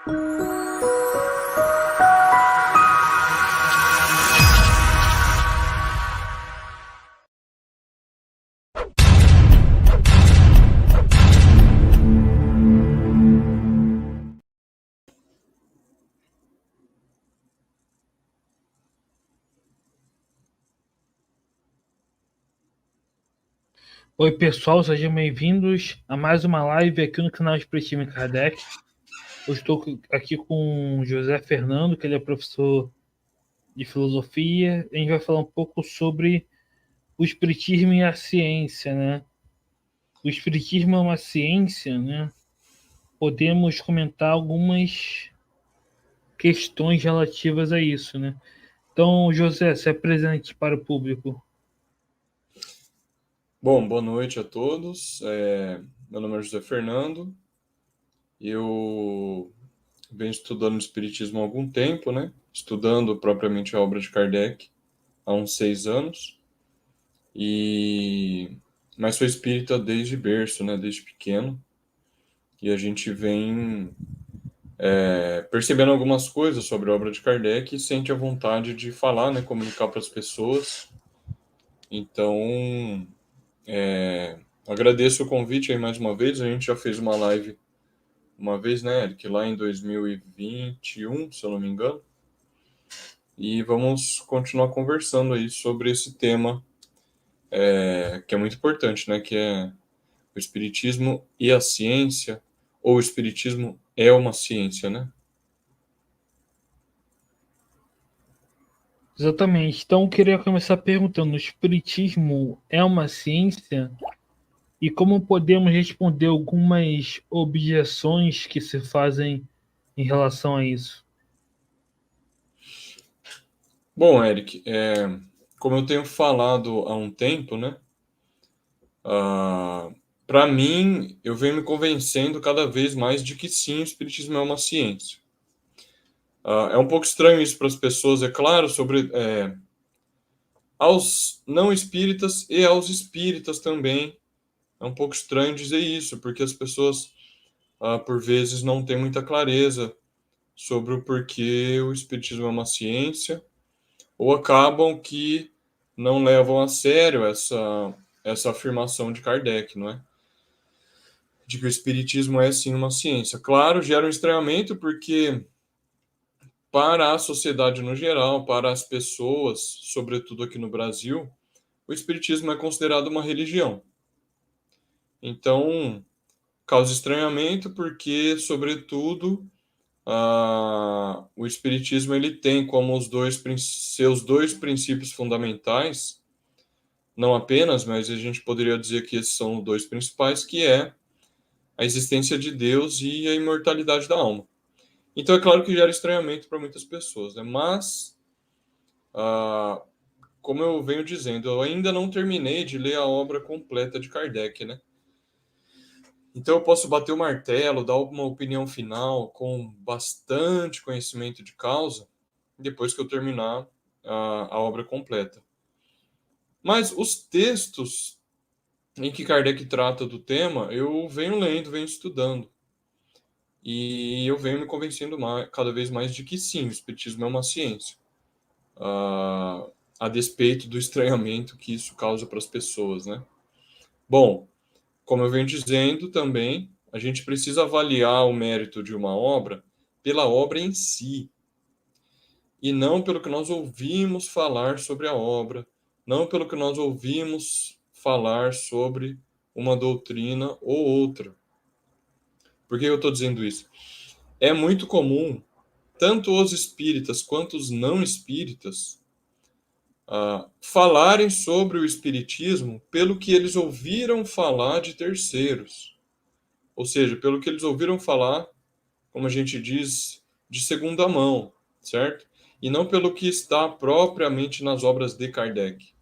Oi, pessoal, sejam bem-vindos a mais uma live aqui no canal Espiritismo Kardec. Eu estou aqui com o José Fernando, que ele é professor de filosofia. A gente vai falar um pouco sobre o Espiritismo e a ciência, né? O Espiritismo é uma ciência, né? Podemos comentar algumas questões relativas a isso, né? Então, José, se apresente para o público. Bom, boa noite a todos. Meu nome é José Fernando. Eu venho estudando Espiritismo há algum tempo, né? Estudando propriamente a obra de Kardec há uns 6 anos. Mas sou espírita desde berço, né? Desde pequeno. E a gente vem percebendo algumas coisas sobre a obra de Kardec e sente a vontade de falar, né? Comunicar para as pessoas. Então, agradeço o convite aí mais uma vez. A gente já fez uma live uma vez, né, Eric, lá em 2021, se eu não me engano. E vamos continuar conversando aí sobre esse tema, que é muito importante, né, que é o Espiritismo e a ciência, ou o Espiritismo é uma ciência, né? Exatamente. Então, eu queria começar perguntando: o Espiritismo é uma ciência? E como podemos responder algumas objeções que se fazem em relação a isso? Bom, Eric, como eu tenho falado há um tempo, né, para mim, eu venho me convencendo cada vez mais de que sim, o Espiritismo é uma ciência. É um pouco estranho isso para as pessoas, é claro, aos não espíritas e aos espíritas também. É um pouco estranho dizer isso, porque as pessoas, por vezes, não têm muita clareza sobre o porquê o espiritismo é uma ciência, ou acabam que não levam a sério essa afirmação de Kardec, não é? De que o espiritismo é sim uma ciência. Claro, gera um estranhamento, porque para a sociedade no geral, para as pessoas, sobretudo aqui no Brasil, o espiritismo é considerado uma religião. Então, causa estranhamento porque, sobretudo, o espiritismo ele tem como seus dois princípios fundamentais, não apenas, mas a gente poderia dizer que esses são os dois principais, que é a existência de Deus e a imortalidade da alma. Então, é claro que gera estranhamento para muitas pessoas, né? Mas, como eu venho dizendo, eu ainda não terminei de ler a obra completa de Kardec, né? Então eu posso bater o martelo, dar uma opinião final com bastante conhecimento de causa, depois que eu terminar a obra completa. Mas os textos em que Kardec trata do tema, eu venho lendo, venho estudando. E eu venho me convencendo cada vez mais de que sim, o Espiritismo é uma ciência. A despeito do estranhamento que isso causa para as pessoas, né? Bom, como eu venho dizendo também, a gente precisa avaliar o mérito de uma obra pela obra em si, e não pelo que nós ouvimos falar sobre a obra, não pelo que nós ouvimos falar sobre uma doutrina ou outra. Por que eu estou dizendo isso? É muito comum, tanto os espíritas quanto os não espíritas, falarem sobre o espiritismo pelo que eles ouviram falar de terceiros. Ou seja, pelo que eles ouviram falar, como a gente diz, de segunda mão, certo? E não pelo que está propriamente nas obras de Kardec.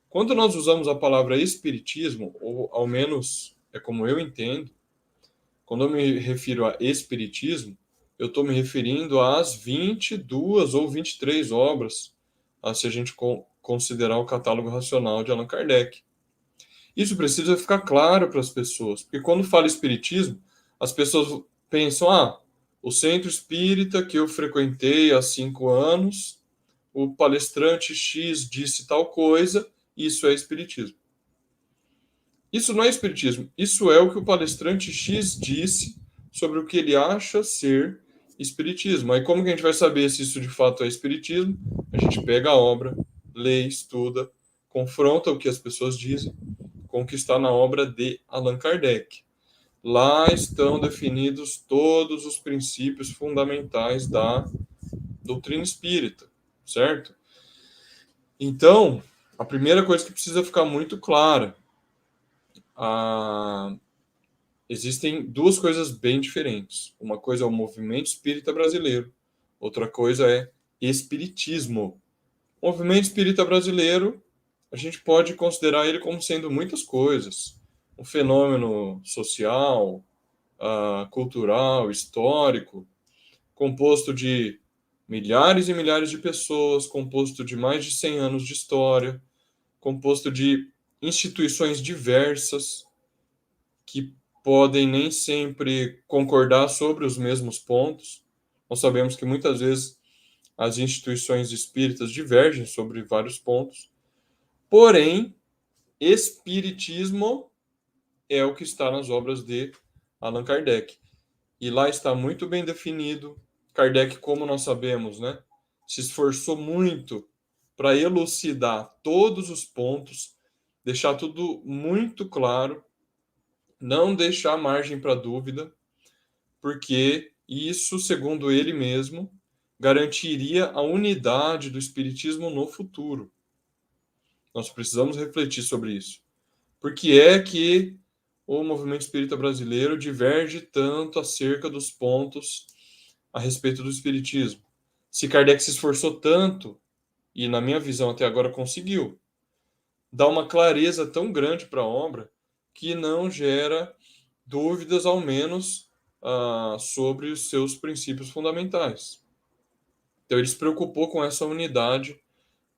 Quando nós usamos a palavra espiritismo, ou ao menos é como eu entendo, quando eu me refiro a espiritismo, eu estou me referindo às 22 ou 23 obras, se a gente considerar o catálogo racional de Allan Kardec. Isso precisa ficar claro para as pessoas, porque quando fala espiritismo, as pessoas pensam, o centro espírita que eu frequentei há 5 anos, o palestrante X disse tal coisa, isso é espiritismo. Isso não é espiritismo, isso é o que o palestrante X disse sobre o que ele acha ser espiritismo. Aí como que a gente vai saber se isso de fato é espiritismo? A gente pega a obra, lê, estuda, confronta o que as pessoas dizem com o que está na obra de Allan Kardec. Lá estão definidos todos os princípios fundamentais da doutrina espírita, certo? Então, a primeira coisa que precisa ficar muito clara, existem duas coisas bem diferentes. Uma coisa é o movimento espírita brasileiro, outra coisa é espiritismo. O movimento espírita brasileiro, a gente pode considerar ele como sendo muitas coisas. Um fenômeno social, cultural, histórico, composto de milhares e milhares de pessoas, composto de mais de 100 anos de história, composto de instituições diversas que podem nem sempre concordar sobre os mesmos pontos. Nós sabemos que muitas vezes as instituições espíritas divergem sobre vários pontos, porém, espiritismo é o que está nas obras de Allan Kardec. E lá está muito bem definido. Kardec, como nós sabemos, né, se esforçou muito para elucidar todos os pontos, deixar tudo muito claro, não deixar margem para dúvida, porque isso, segundo ele mesmo, garantiria a unidade do espiritismo no futuro. Nós precisamos refletir sobre isso. Por que é que o movimento espírita brasileiro diverge tanto acerca dos pontos a respeito do espiritismo? Se Kardec se esforçou tanto, e na minha visão até agora conseguiu, dar uma clareza tão grande para a obra que não gera dúvidas, ao menos, sobre os seus princípios fundamentais. Então, ele se preocupou com essa unidade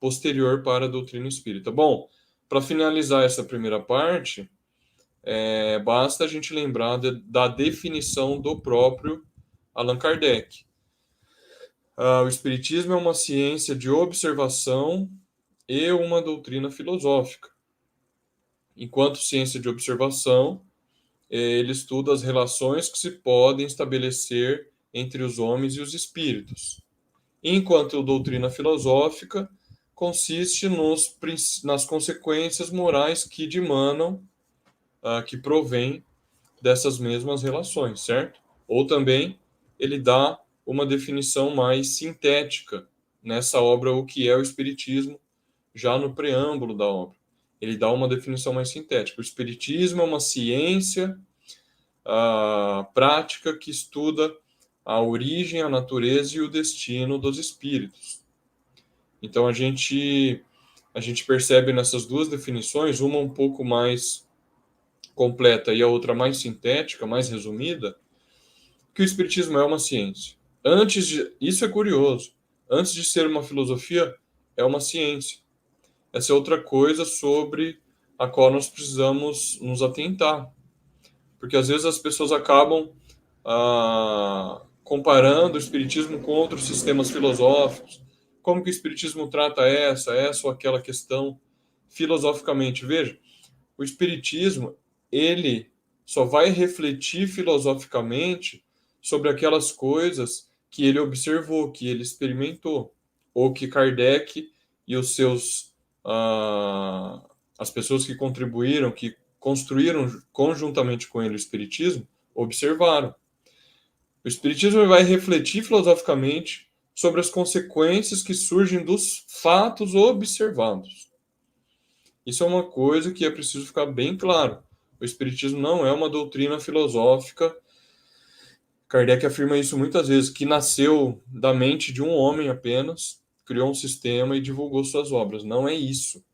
posterior para a doutrina espírita. Bom, para finalizar essa primeira parte, basta a gente lembrar da definição do próprio Allan Kardec. O Espiritismo é uma ciência de observação e uma doutrina filosófica. Enquanto ciência de observação, ele estuda as relações que se podem estabelecer entre os homens e os espíritos. Enquanto doutrina filosófica, consiste nas consequências morais que dimanam, que provém dessas mesmas relações, certo? Ou também ele dá uma definição mais sintética nessa obra, o que é o Espiritismo, já no preâmbulo da obra. Ele dá uma definição mais sintética. O Espiritismo é uma ciência prática que estuda a origem, a natureza e o destino dos espíritos. Então a gente percebe nessas duas definições, uma um pouco mais completa e a outra mais sintética, mais resumida, que o espiritismo é uma ciência. Isso é curioso. Antes de ser uma filosofia, é uma ciência. Essa é outra coisa sobre a qual nós precisamos nos atentar. Porque às vezes as pessoas acabam comparando o espiritismo com outros sistemas filosóficos. Como que o espiritismo trata essa ou aquela questão filosoficamente? Veja, o espiritismo, ele só vai refletir filosoficamente sobre aquelas coisas que ele observou, que ele experimentou, ou que Kardec e os seus as pessoas que contribuíram, que construíram conjuntamente com ele o espiritismo, observaram. O espiritismo vai refletir filosoficamente sobre as consequências que surgem dos fatos observados. Isso é uma coisa que é preciso ficar bem claro. O espiritismo não é uma doutrina filosófica. Kardec afirma isso muitas vezes, que nasceu da mente de um homem apenas, criou um sistema e divulgou suas obras. Não é isso.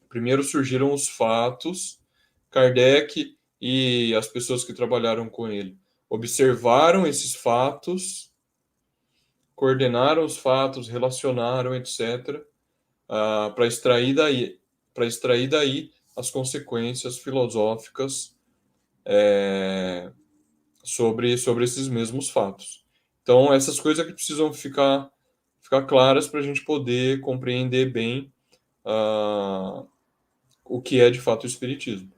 Primeiro surgiram os fatos, Kardec e as pessoas que trabalharam com ele observaram esses fatos, coordenaram os fatos, relacionaram, etc., para extrair daí as consequências filosóficas sobre esses mesmos fatos. Então, essas coisas que precisam ficar claras para a gente poder compreender bem o que é de fato o Espiritismo.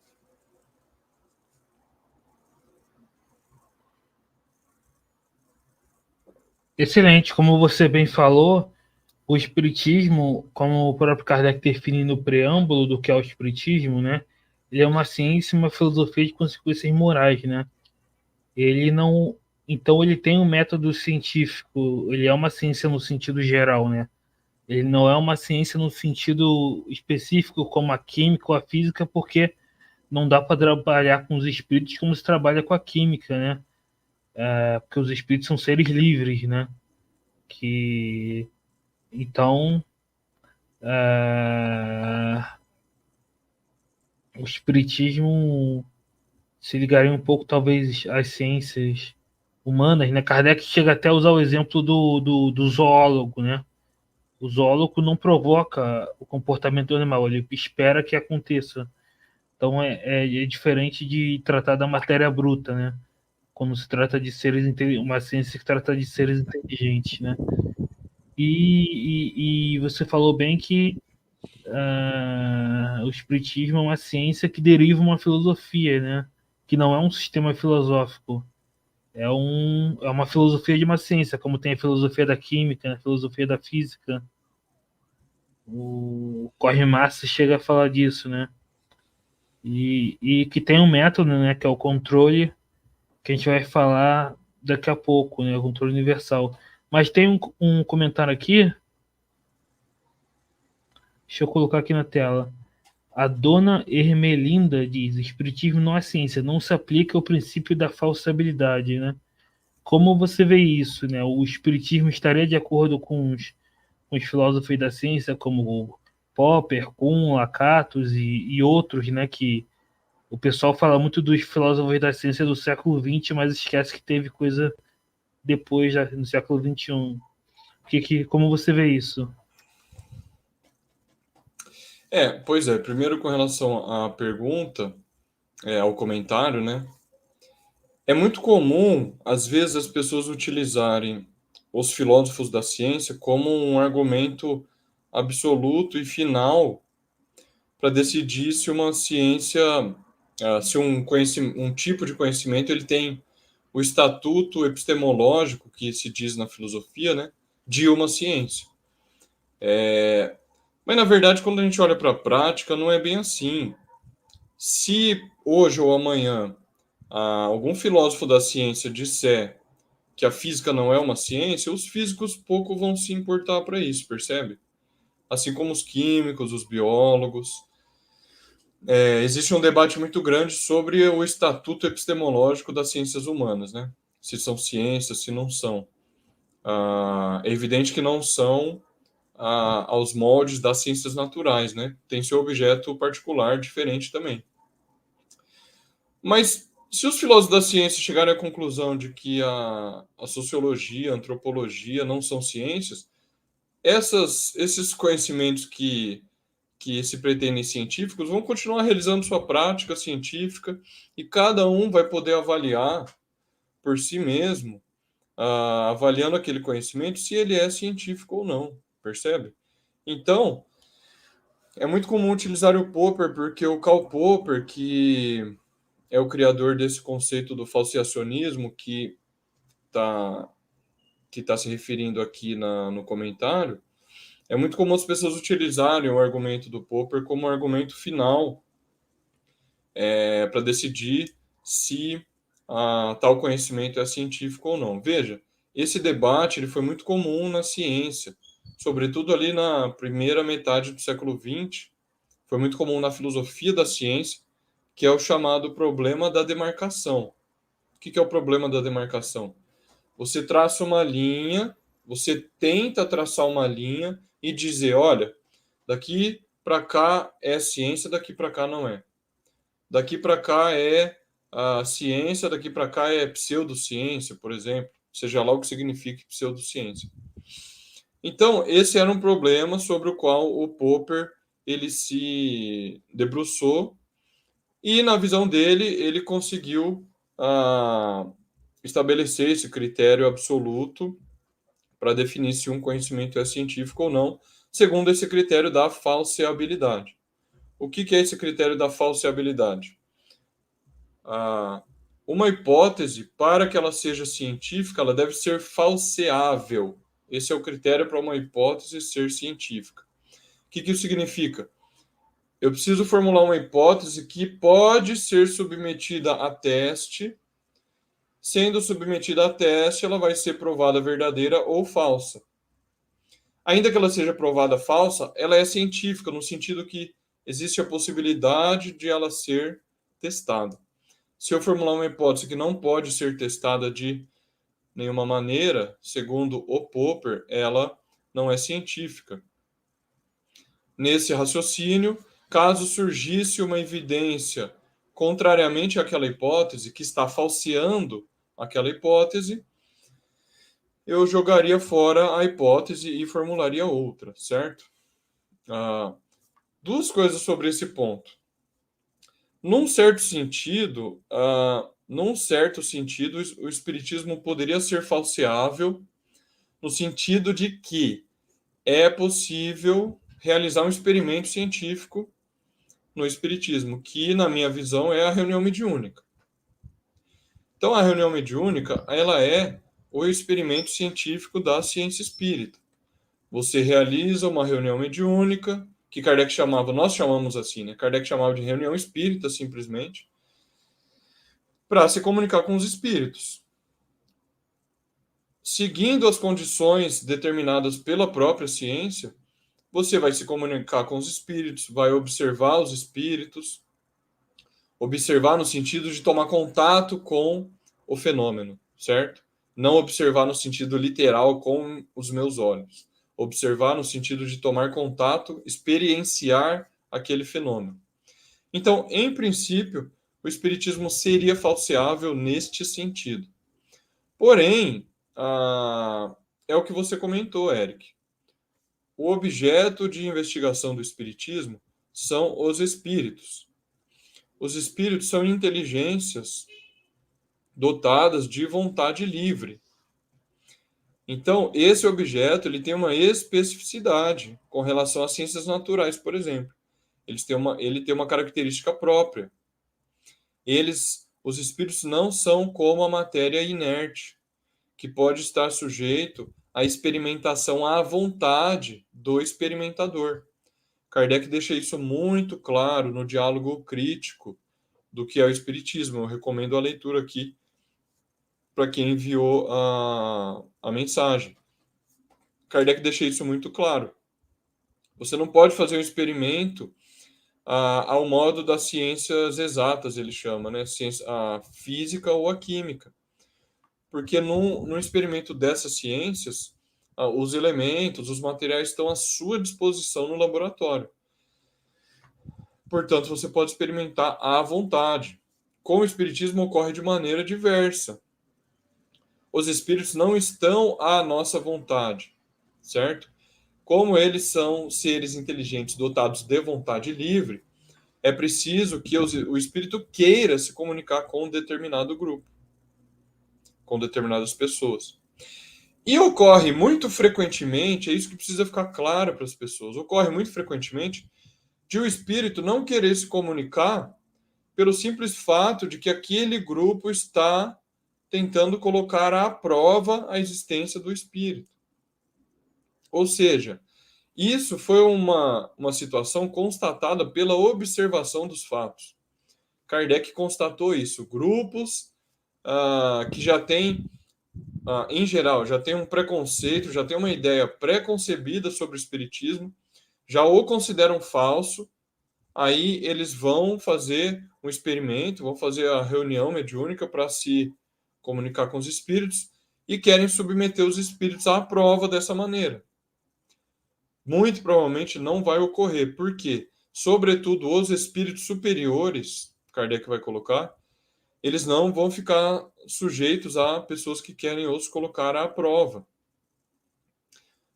Excelente, como você bem falou, o Espiritismo, como o próprio Kardec define no preâmbulo do que é o Espiritismo, né? Ele é uma ciência e uma filosofia de consequências morais, né? Ele não. Então, ele tem um método científico, ele é uma ciência no sentido geral, né? Ele não é uma ciência no sentido específico, como a química ou a física, porque não dá para trabalhar com os espíritos como se trabalha com a química, né? Porque os espíritos são seres livres, né? Que então é, o espiritismo se ligaria um pouco, talvez, às ciências humanas, né? Kardec chega até a usar o exemplo do zoólogo, né? O zoólogo não provoca o comportamento do animal, ele espera que aconteça. Então é diferente de tratar da matéria bruta, né? Quando se trata de seres uma ciência que trata de seres inteligentes, né? E você falou bem que o espiritismo é uma ciência que deriva uma filosofia, né? Que não é um sistema filosófico, é uma filosofia de uma ciência, como tem a filosofia da química, a filosofia da física. O Corre Massa chega a falar disso, né? E que tem um método, né? Que é o controle, que a gente vai falar daqui a pouco, né? O controle universal. Mas tem um comentário aqui, deixa eu colocar aqui na tela. A dona Ermelinda diz: Espiritismo não é ciência, não se aplica o princípio da falsabilidade, né? Como você vê isso, né? O Espiritismo estaria de acordo com os filósofos da ciência, como Popper, Kuhn, Lakatos e outros, né? Que o pessoal fala muito dos filósofos da ciência do século XX, mas esquece que teve coisa depois, no século XXI. Como você vê isso? Pois é. Primeiro, com relação à pergunta, ao comentário, né? É muito comum, às vezes, as pessoas utilizarem os filósofos da ciência como um argumento absoluto e final para decidir se uma ciência, se um tipo de conhecimento ele tem o estatuto epistemológico que se diz na filosofia, né, de uma ciência. Mas, na verdade, quando a gente olha para a prática, não é bem assim. Se hoje ou amanhã algum filósofo da ciência disser que a física não é uma ciência, os físicos pouco vão se importar para isso, percebe? Assim como os químicos, os biólogos. Existe um debate muito grande sobre o estatuto epistemológico das ciências humanas, né? Se são ciências, se não são. É evidente que não são aos moldes das ciências naturais, né? Tem seu objeto particular diferente também. Mas se os filósofos da ciência chegarem à conclusão de que a sociologia, a antropologia não são ciências, esses conhecimentos que se pretendem científicos vão continuar realizando sua prática científica e cada um vai poder avaliar por si mesmo, avaliando aquele conhecimento, se ele é científico ou não, percebe? Então, é muito comum utilizar o Popper, porque o Karl Popper, que é o criador desse conceito do falseacionismo está que tá se referindo aqui no comentário, é muito comum as pessoas utilizarem o argumento do Popper como argumento final para decidir se tal conhecimento é científico ou não. Veja, esse debate ele foi muito comum na ciência, sobretudo ali na primeira metade do século XX, foi muito comum na filosofia da ciência, que é o chamado problema da demarcação. O que é o problema da demarcação? Você traça uma linha, você tenta traçar uma linha e dizer, olha, daqui para cá é ciência, daqui para cá não é. Daqui para cá é a ciência, daqui para cá é pseudociência, por exemplo, seja lá o que signifique pseudociência. Então, esse era um problema sobre o qual o Popper ele se debruçou e, na visão dele, ele conseguiu estabelecer esse critério absoluto para definir se um conhecimento é científico ou não, segundo esse critério da falseabilidade. O que é esse critério da falseabilidade? Uma hipótese, para que ela seja científica, ela deve ser falseável. Esse é o critério para uma hipótese ser científica. O que isso significa? Eu preciso formular uma hipótese que pode ser submetida a teste. Sendo submetida a teste, ela vai ser provada verdadeira ou falsa. Ainda que ela seja provada falsa, ela é científica, no sentido que existe a possibilidade de ela ser testada. Se eu formular uma hipótese que não pode ser testada de nenhuma maneira, segundo o Popper, ela não é científica. Nesse raciocínio, caso surgisse uma evidência contrariamente àquela hipótese, que está falseando aquela hipótese, eu jogaria fora a hipótese e formularia outra, certo? Duas coisas sobre esse ponto. Num certo sentido, o espiritismo poderia ser falseável, no sentido de que é possível realizar um experimento científico no espiritismo, que, na minha visão, é a reunião mediúnica. Então, a reunião mediúnica, ela é o experimento científico da ciência espírita. Você realiza uma reunião mediúnica, que Kardec chamava, nós chamamos assim, né? Kardec chamava de reunião espírita, simplesmente, para se comunicar com os espíritos. Seguindo as condições determinadas pela própria ciência, você vai se comunicar com os espíritos, vai observar os espíritos, observar no sentido de tomar contato com o fenômeno, certo? Não observar no sentido literal com os meus olhos. Observar no sentido de tomar contato, experienciar aquele fenômeno. Então, em princípio, o espiritismo seria falseável neste sentido. Porém, é o que você comentou, Eric. O objeto de investigação do espiritismo são os espíritos. Os espíritos são inteligências dotadas de vontade livre. Então, esse objeto ele tem uma especificidade com relação às ciências naturais, por exemplo. Ele tem uma característica própria. Os espíritos não são como a matéria inerte, que pode estar sujeito à experimentação à vontade do experimentador. Kardec deixa isso muito claro no diálogo crítico do que é o espiritismo. Eu recomendo a leitura aqui para quem enviou a mensagem. Kardec deixa isso muito claro. Você não pode fazer um experimento ao modo das ciências exatas, ele chama, né? A física ou a química. Porque num experimento dessas ciências, os elementos, os materiais estão à sua disposição no laboratório. Portanto, você pode experimentar à vontade. Com o espiritismo ocorre de maneira diversa. Os espíritos não estão à nossa vontade, certo? Como eles são seres inteligentes dotados de vontade livre, é preciso que o espírito queira se comunicar com um determinado grupo, com determinadas pessoas. E ocorre muito frequentemente, é isso que precisa ficar claro para as pessoas, ocorre muito frequentemente de o espírito não querer se comunicar pelo simples fato de que aquele grupo está tentando colocar à prova a existência do espírito. Ou seja, isso foi uma situação constatada pela observação dos fatos. Kardec constatou isso. Grupos que já têm, em geral, já têm um preconceito, já têm uma ideia pré-concebida sobre o espiritismo, já o consideram falso, aí eles vão fazer um experimento, vão fazer a reunião mediúnica para se comunicar com os espíritos e querem submeter os espíritos à prova dessa maneira. Muito provavelmente não vai ocorrer, porque, sobretudo, os espíritos superiores, Kardec vai colocar, eles não vão ficar sujeitos a pessoas que querem os colocar à prova,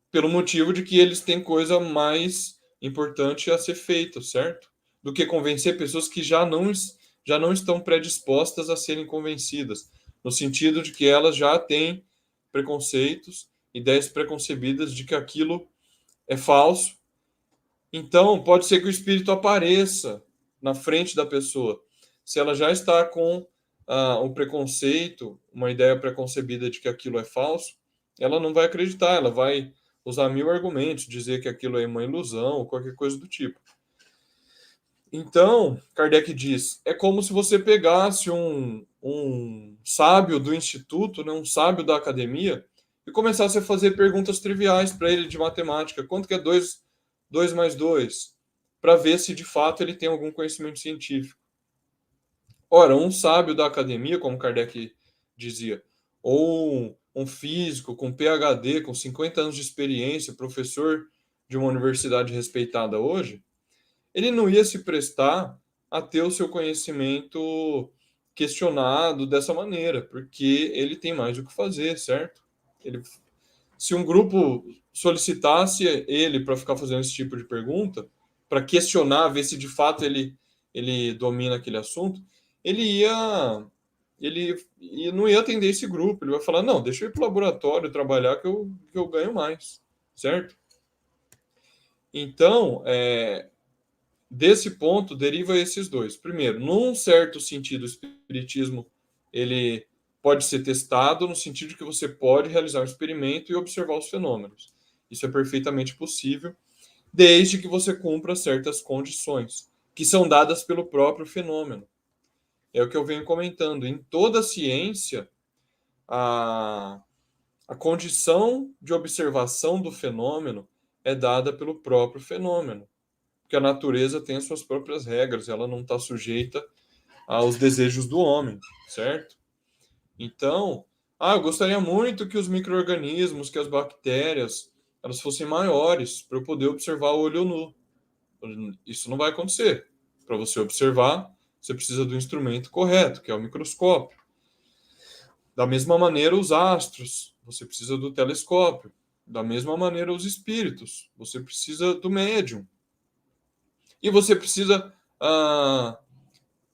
pelo motivo de que eles têm coisa mais importante a ser feita, certo? Do que convencer pessoas que já não estão predispostas a serem convencidas. no sentido de que elas já têm preconceitos, ideias preconcebidas de que aquilo é falso. Então, pode ser que o espírito apareça na frente da pessoa. Se ela já está com um preconceito, uma ideia preconcebida de que aquilo é falso, ela não vai acreditar, ela vai usar mil argumentos, dizer que aquilo é uma ilusão ou qualquer coisa do tipo. Então, Kardec diz, é como se você pegasse um sábio do instituto, né, um sábio da academia, e começasse a fazer perguntas triviais para ele de matemática. Quanto que é 2 mais 2? Para ver se de fato ele tem algum conhecimento científico. Ora, um sábio da academia, como Kardec dizia, ou um físico com PhD, com 50 anos de experiência, professor de uma universidade respeitada hoje, ele não ia se prestar a ter o seu conhecimento questionado dessa maneira, porque ele tem mais o que fazer, certo? Se um grupo solicitasse ele para ficar fazendo esse tipo de pergunta, para questionar, ver se de fato ele domina aquele assunto, ele ia ele não ia atender esse grupo, ele vai falar, não, deixa eu ir para o laboratório trabalhar que eu ganho mais, certo? Então, desse ponto deriva esses dois. Primeiro, num certo sentido, o espiritismo ele pode ser testado no sentido de que você pode realizar um experimento e observar os fenômenos. Isso é perfeitamente possível, desde que você cumpra certas condições, que são dadas pelo próprio fenômeno. É o que eu venho comentando. Em toda a ciência, a, a condição de observação do fenômeno é dada pelo próprio fenômeno, porque a natureza tem as suas próprias regras, ela não está sujeita aos desejos do homem, certo? Então, eu gostaria muito que os micro-organismos, que as bactérias, elas fossem maiores para eu poder observar o olho nu. Isso não vai acontecer. Para você observar, você precisa do instrumento correto, que é o microscópio. Da mesma maneira, os astros, você precisa do telescópio. Da mesma maneira, os espíritos, você precisa do médium. E você precisa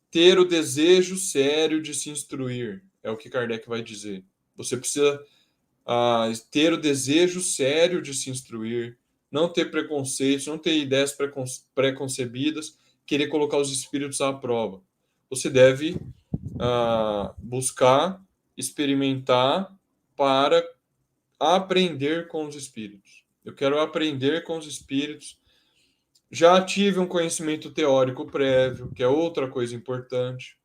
ter o desejo sério de se instruir, é o que Kardec vai dizer. Você precisa ter o desejo sério de se instruir, não ter preconceitos, não ter ideias preconcebidas, querer colocar os espíritos à prova. Você deve buscar, experimentar para aprender com os espíritos. Eu quero aprender com os espíritos. Já tive um conhecimento teórico prévio, que é outra coisa importante.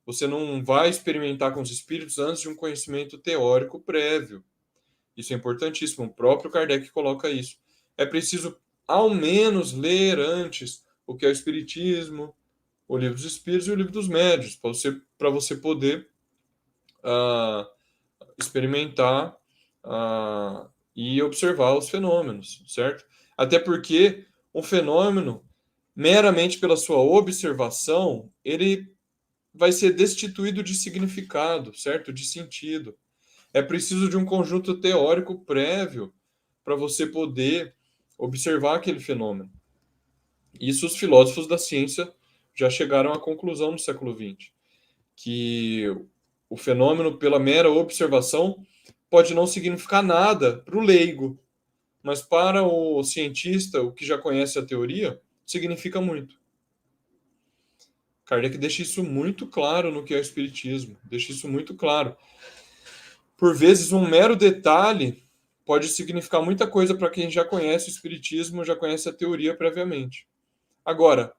Você não vai experimentar com os espíritos antes de um conhecimento teórico prévio. Isso é importantíssimo. O próprio Kardec coloca isso. É preciso, ao menos, ler antes o que é o Espiritismo, o Livro dos Espíritos e o Livro dos Médiuns, para você poder experimentar e observar os fenômenos, certo? Até porque um fenômeno, meramente pela sua observação, ele vai ser destituído de significado, certo? De sentido. É preciso de um conjunto teórico prévio para você poder observar aquele fenômeno. Isso os filósofos da ciência já chegaram à conclusão no século XX, que o fenômeno, pela mera observação, pode não significar nada para o leigo, mas para o cientista, o que já conhece a teoria, significa muito. Kardec deixa isso muito claro no que é o espiritismo, deixa isso muito claro. Por vezes, um mero detalhe pode significar muita coisa para quem já conhece o espiritismo, já conhece a teoria previamente. Agora,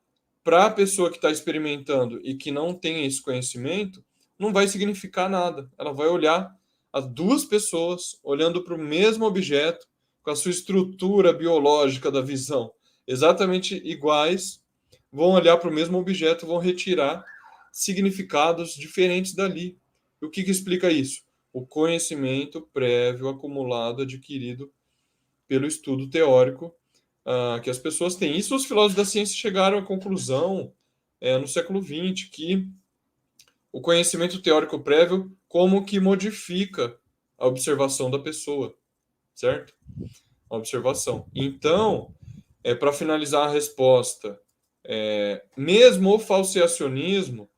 para a pessoa que está experimentando e que não tem esse conhecimento, não vai significar nada. Ela vai olhar as duas pessoas olhando para o mesmo objeto, com a sua estrutura biológica da visão exatamente iguais, vão olhar para o mesmo objeto, vão retirar significados diferentes dali. E o que explica isso? O conhecimento prévio acumulado, adquirido pelo estudo teórico que as pessoas têm. Isso os filósofos da ciência chegaram à conclusão no século XX, que o conhecimento teórico prévio como que modifica a observação da pessoa, certo? A observação. Então, para finalizar a resposta, mesmo o falseacionismo,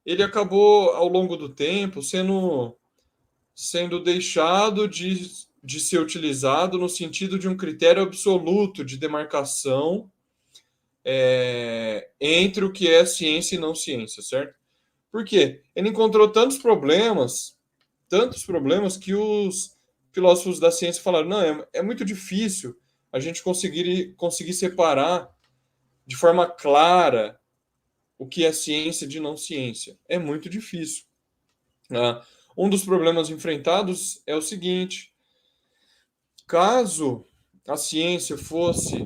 ele acabou, ao longo do tempo, sendo deixado de ser utilizado no sentido de um critério absoluto de demarcação entre o que é ciência e não ciência, certo? Por quê? Ele encontrou tantos problemas que os filósofos da ciência falaram, não, é muito difícil a gente conseguir separar de forma clara o que é ciência de não ciência. É muito difícil. Um dos problemas enfrentados é o seguinte: caso a ciência fosse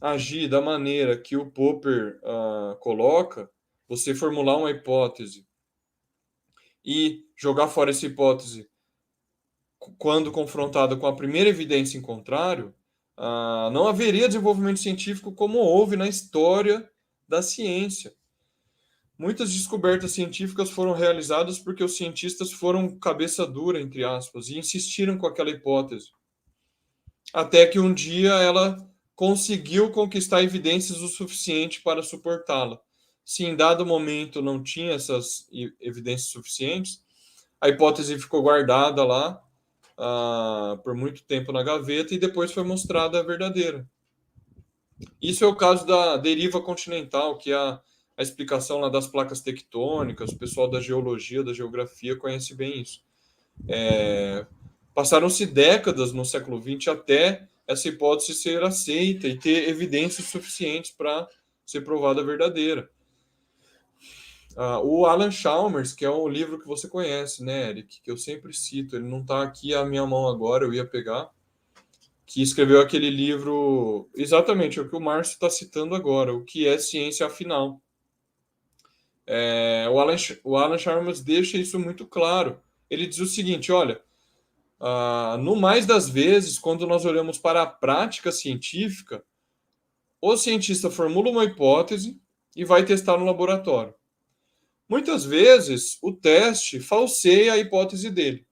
agir da maneira que o Popper coloca, você formular uma hipótese e jogar fora essa hipótese quando confrontada com a primeira evidência em contrário, não haveria desenvolvimento científico como houve na história da ciência. Muitas descobertas científicas foram realizadas porque os cientistas foram cabeça dura, entre aspas, e insistiram com aquela hipótese. Até que um dia ela conseguiu conquistar evidências o suficiente para suportá-la. Se em dado momento não tinha essas evidências suficientes, a hipótese ficou guardada lá por muito tempo na gaveta e depois foi mostrada a verdadeira. Isso é o caso da deriva continental, que é a explicação lá das placas tectônicas. O pessoal da geologia, da geografia conhece bem isso. Passaram-se décadas no século XX até essa hipótese ser aceita e ter evidências suficientes para ser provada verdadeira. O Alan Chalmers, que é um livro que você conhece, né, Eric? Que eu sempre cito, ele não está aqui à minha mão agora, eu ia pegar, que escreveu aquele livro, exatamente o que o Márcio está citando agora, o que é ciência afinal. O Alan Chalmers deixa isso muito claro. Ele diz o seguinte, olha, no mais das vezes, quando nós olhamos para a prática científica, o cientista formula uma hipótese e vai testar no laboratório. Muitas vezes, o teste falseia a hipótese dele.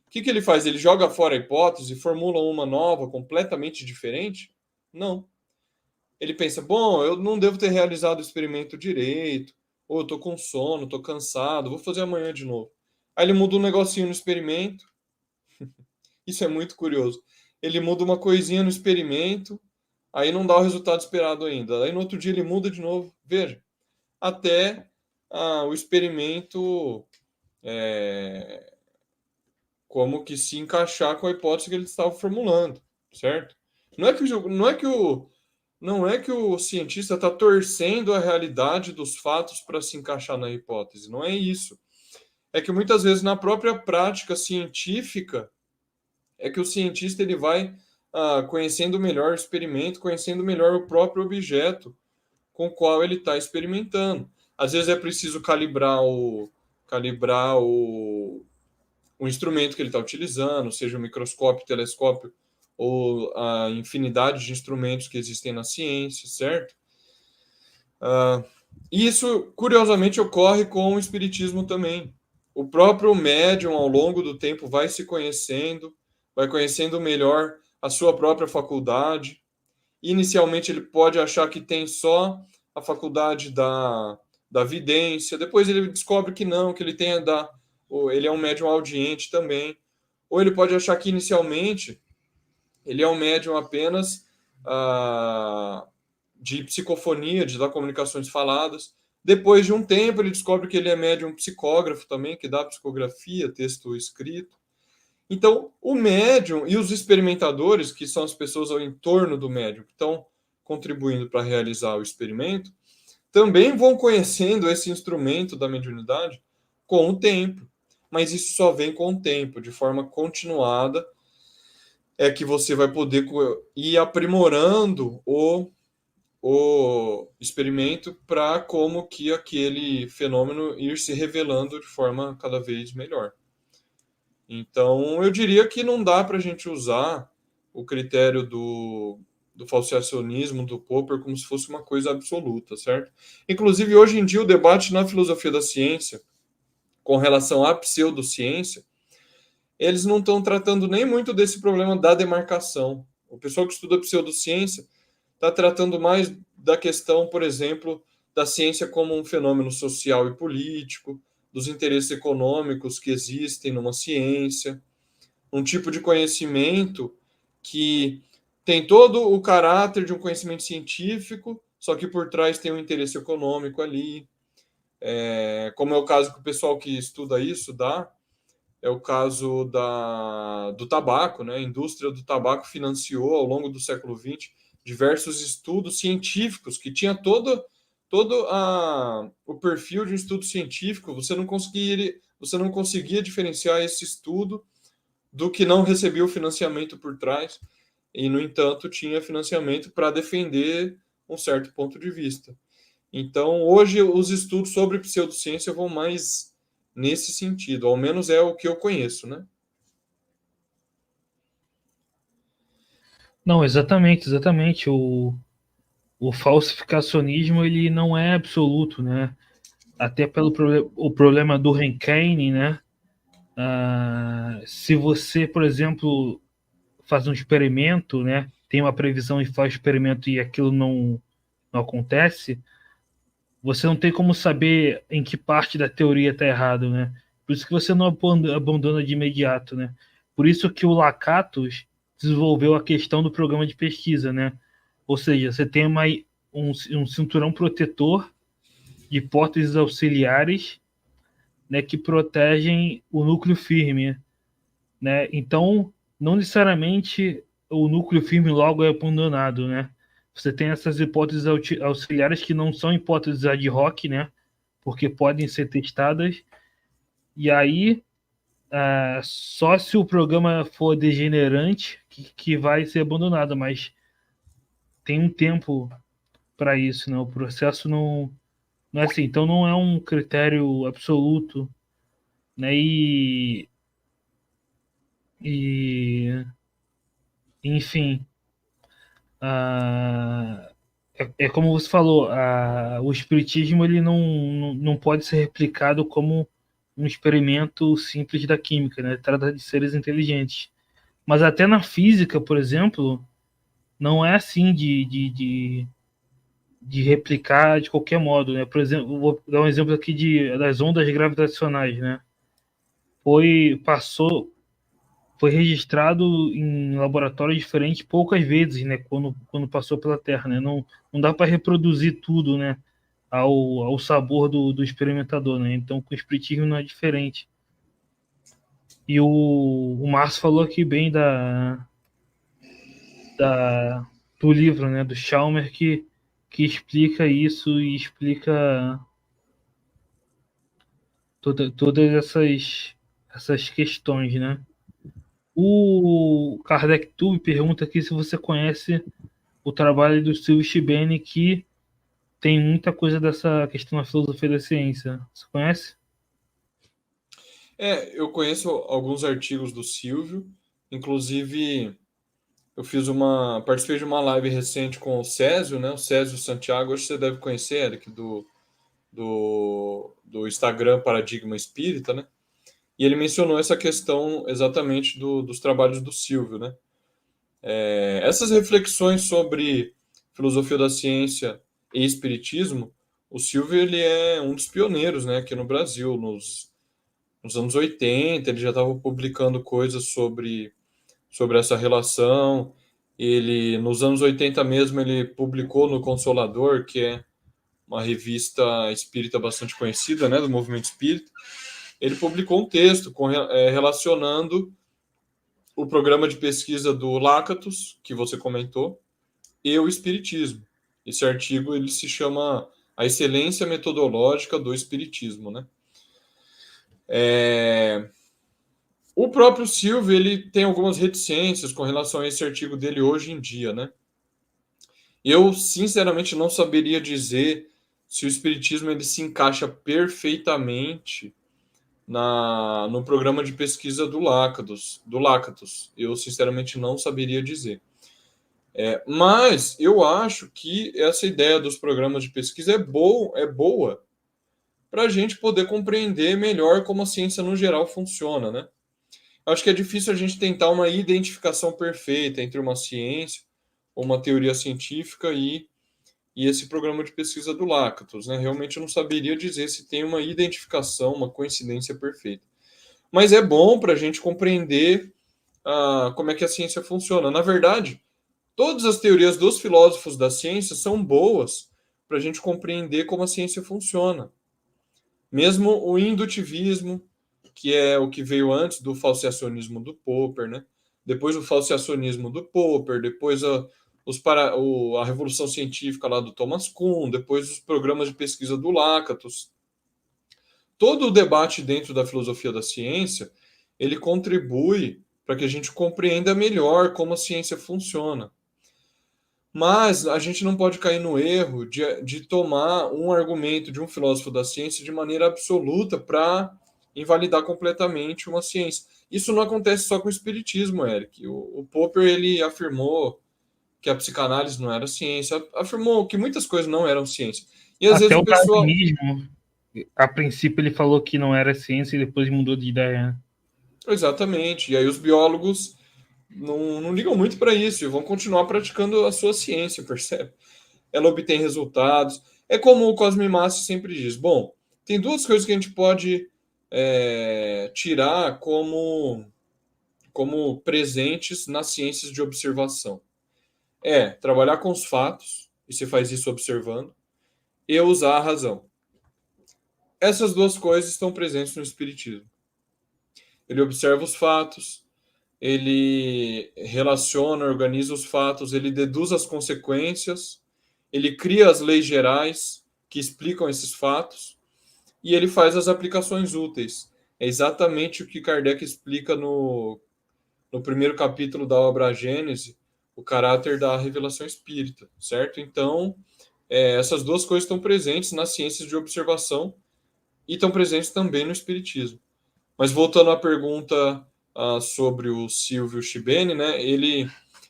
O que ele faz? Ele joga fora a hipótese e formula uma nova, completamente diferente? Não. Ele pensa, bom, eu não devo ter realizado o experimento direito, ou eu estou com sono, estou cansado, vou fazer amanhã de novo. Aí ele muda um negocinho no experimento. Isso é muito curioso. Ele muda uma coisinha no experimento, aí não dá o resultado esperado ainda. Aí no outro dia ele muda de novo. Veja, até o experimento como que se encaixar com a hipótese que ele estava formulando, certo? Não é que o cientista está torcendo a realidade dos fatos para se encaixar na hipótese. Não é isso. É que muitas vezes na própria prática científica é que o cientista ele vai conhecendo melhor o experimento, conhecendo melhor o próprio objeto com o qual ele está experimentando. Às vezes é preciso calibrar o instrumento que ele está utilizando, seja o microscópio, telescópio ou a infinidade de instrumentos que existem na ciência, certo? Isso, curiosamente, ocorre com o espiritismo também. O próprio médium, ao longo do tempo, vai se conhecendo, vai conhecendo melhor a sua própria faculdade. Inicialmente, ele pode achar que tem só a faculdade da vidência, depois ele descobre que não, que ele é um médium audiente também. Ou ele pode achar que inicialmente ele é um médium apenas de psicofonia, de dar comunicações faladas. Depois de um tempo, ele descobre que ele é médium psicógrafo também, que dá psicografia, texto escrito. Então, o médium e os experimentadores, que são as pessoas ao entorno do médium, que estão contribuindo para realizar o experimento, também vão conhecendo esse instrumento da mediunidade com o tempo. Mas isso só vem com o tempo, de forma continuada, é que você vai poder ir aprimorando o experimento para como que aquele fenômeno ir se revelando de forma cada vez melhor. Então, eu diria que não dá para a gente usar o critério do falseacionismo do Popper como se fosse uma coisa absoluta, certo? Inclusive, hoje em dia, o debate na filosofia da ciência com relação à pseudociência, eles não estão tratando nem muito desse problema da demarcação. O pessoal que estuda pseudociência está tratando mais da questão, por exemplo, da ciência como um fenômeno social e político, dos interesses econômicos que existem numa ciência, um tipo de conhecimento que tem todo o caráter de um conhecimento científico, só que por trás tem um interesse econômico ali. Como é o caso que o pessoal que estuda isso dá, é o caso do tabaco, né? A indústria do tabaco financiou, ao longo do século XX, diversos estudos científicos que tinha o perfil de um estudo científico. Você não conseguia diferenciar esse estudo do que não recebia o financiamento por trás, e, no entanto, tinha financiamento para defender um certo ponto de vista. Então, hoje, os estudos sobre pseudociência vão mais nesse sentido, ao menos é o que eu conheço, né? Não, exatamente, exatamente. O falsificacionismo ele não é absoluto, né? Até pelo o problema do Rankine, né? Se você, por exemplo, faz um experimento, né? Tem uma previsão e faz experimento e aquilo não acontece, você não tem como saber em que parte da teoria está errado, né? Por isso que você não abandona de imediato, né? Por isso que o Lakatos desenvolveu a questão do programa de pesquisa, né? Ou seja, você tem um cinturão protetor de hipóteses auxiliares, né, que protegem o núcleo firme, né? Então, não necessariamente o núcleo firme logo é abandonado, né? Você tem essas hipóteses auxiliares que não são hipóteses ad hoc, né? Porque podem ser testadas. E aí, só se o programa for degenerante que vai ser abandonado, mas tem um tempo para isso, né? O processo não é assim. Então, não é um critério absoluto, né? E enfim, ah, é como você falou, o espiritismo ele não pode ser replicado como um experimento simples da química, né? Trata de seres inteligentes. Mas até na física, por exemplo, não é assim de replicar de qualquer modo, né? Por exemplo, vou dar um exemplo aqui das ondas gravitacionais, né? Passou foi registrado em laboratórios diferentes poucas vezes, né, quando passou pela Terra, né? Não dá para reproduzir tudo, né, ao sabor do experimentador, né? Então, com o espiritismo não é diferente. E o Márcio falou aqui bem da, do livro, né, do Chalmers, que explica isso e explica todas essas questões, né? O Kardec Tube pergunta aqui se você conhece o trabalho do Silvio Shibene, que tem muita coisa dessa questão da filosofia da ciência. Você conhece? Eu conheço alguns artigos do Silvio, inclusive participei de uma live recente com o Césio, né? O Césio Santiago, acho que você deve conhecer, Eric, do Instagram Paradigma Espírita, né? E ele mencionou essa questão exatamente dos trabalhos do Silvio, né? Essas reflexões sobre filosofia da ciência e espiritismo, o Silvio ele é um dos pioneiros, né, aqui no Brasil, nos anos 80, ele já estava publicando coisas sobre essa relação. Ele, nos anos 80 mesmo, ele publicou no Consolador, que é uma revista espírita bastante conhecida, né, do movimento espírita. Ele publicou um texto relacionando o programa de pesquisa do Lakatos, que você comentou, e o espiritismo. Esse artigo ele se chama A Excelência Metodológica do Espiritismo, né? O próprio Silvio ele tem algumas reticências com relação a esse artigo dele hoje em dia, né? Eu sinceramente não saberia dizer se o espiritismo ele se encaixa perfeitamente no programa de pesquisa do Lakatos. Eu sinceramente não saberia dizer. Mas eu acho que essa ideia dos programas de pesquisa é boa para a gente poder compreender melhor como a ciência no geral funciona, né? Acho que é difícil a gente tentar uma identificação perfeita entre uma ciência ou uma teoria científica e esse programa de pesquisa do Lakatos, né? Realmente eu não saberia dizer se tem uma identificação, uma coincidência perfeita. Mas é bom para a gente compreender como é que a ciência funciona. Na verdade, todas as teorias dos filósofos da ciência são boas para a gente compreender como a ciência funciona. Mesmo o indutivismo, que é o que veio antes do falseacionismo do Popper, né? Depois o falseacionismo do Popper, depois a revolução científica lá do Thomas Kuhn, depois os programas de pesquisa do Lakatos. Todo o debate dentro da filosofia da ciência, ele contribui para que a gente compreenda melhor como a ciência funciona. Mas a gente não pode cair no erro de tomar um argumento de um filósofo da ciência de maneira absoluta para invalidar completamente uma ciência. Isso não acontece só com o espiritismo, Eric. O Popper ele afirmou que a psicanálise não era ciência, afirmou que muitas coisas não eram ciência. E às vezes Até o o pessoal. darwinismo, a princípio ele falou que não era ciência e depois mudou de ideia. Exatamente. E aí os biólogos não ligam muito para isso e vão continuar praticando a sua ciência, percebe? Ela obtém resultados. É como o Cosme Massi sempre diz. Bom, tem duas coisas que a gente pode tirar como presentes nas ciências de observação. É trabalhar com os fatos, e você faz isso observando, e usar a razão. Essas duas coisas estão presentes no Espiritismo. Ele observa os fatos, ele relaciona, organiza os fatos, ele deduz as consequências, ele cria as leis gerais que explicam esses fatos e ele faz as aplicações úteis. É exatamente o que Kardec explica no primeiro capítulo da obra A Gênese, o caráter da revelação espírita, certo? Então, essas duas coisas estão presentes nas ciências de observação e estão presentes também no espiritismo. Mas voltando à pergunta sobre o Silvio Shibeni, né?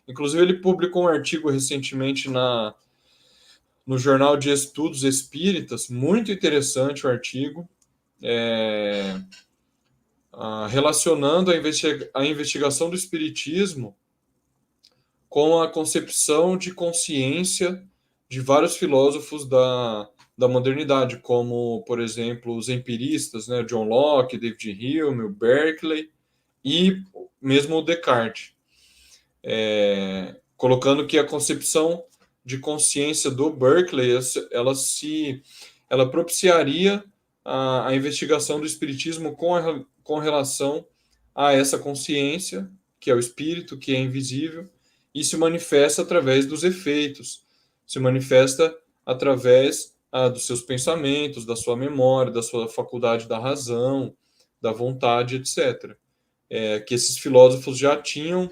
Inclusive, ele publicou um artigo recentemente no Jornal de Estudos Espíritas, muito interessante o artigo, relacionando a investigação do espiritismo com a concepção de consciência de vários filósofos da modernidade, como, por exemplo, os empiristas, né? John Locke, David Hume, o Berkeley e mesmo o Descartes, colocando que a concepção de consciência do Berkeley ela propiciaria a investigação do espiritismo com relação a essa consciência, que é o espírito, que é invisível, e se manifesta através dos efeitos, se manifesta através dos seus pensamentos, da sua memória, da sua faculdade da razão, da vontade, etc. Que esses filósofos já tinham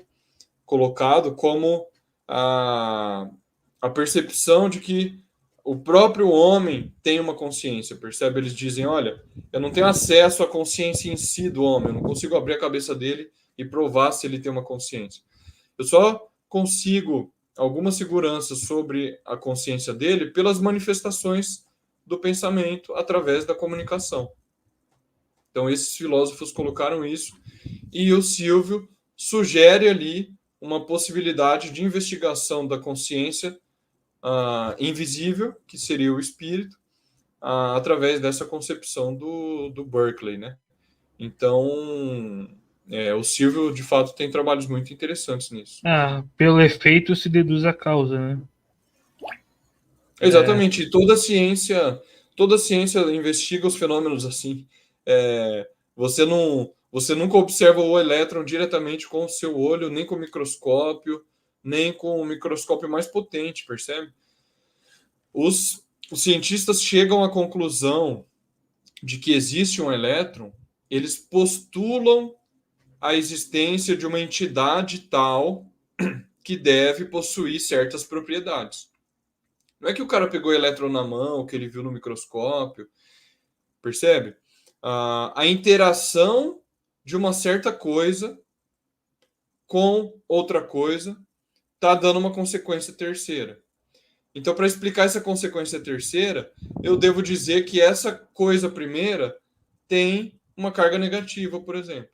colocado como a percepção de que o próprio homem tem uma consciência, percebe? Eles dizem, olha, eu não tenho acesso à consciência em si do homem, eu não consigo abrir a cabeça dele e provar se ele tem uma consciência. Eu só consigo alguma segurança sobre a consciência dele pelas manifestações do pensamento através da comunicação. Então, esses filósofos colocaram isso e o Silvio sugere ali uma possibilidade de investigação da consciência invisível, que seria o espírito, através dessa concepção do Berkeley, né? Então, o Silvio, de fato, tem trabalhos muito interessantes nisso. Pelo efeito se deduz a causa, né? Exatamente. E toda ciência investiga os fenômenos assim. Você nunca observa o elétron diretamente com o seu olho, nem com o microscópio, nem com o microscópio mais potente, percebe? Os cientistas chegam à conclusão de que existe um elétron, eles postulam a existência de uma entidade tal que deve possuir certas propriedades. Não é que o cara pegou o elétron na mão, que ele viu no microscópio, percebe? A interação de uma certa coisa com outra coisa está dando uma consequência terceira. Então, para explicar essa consequência terceira, eu devo dizer que essa coisa primeira tem uma carga negativa, por exemplo.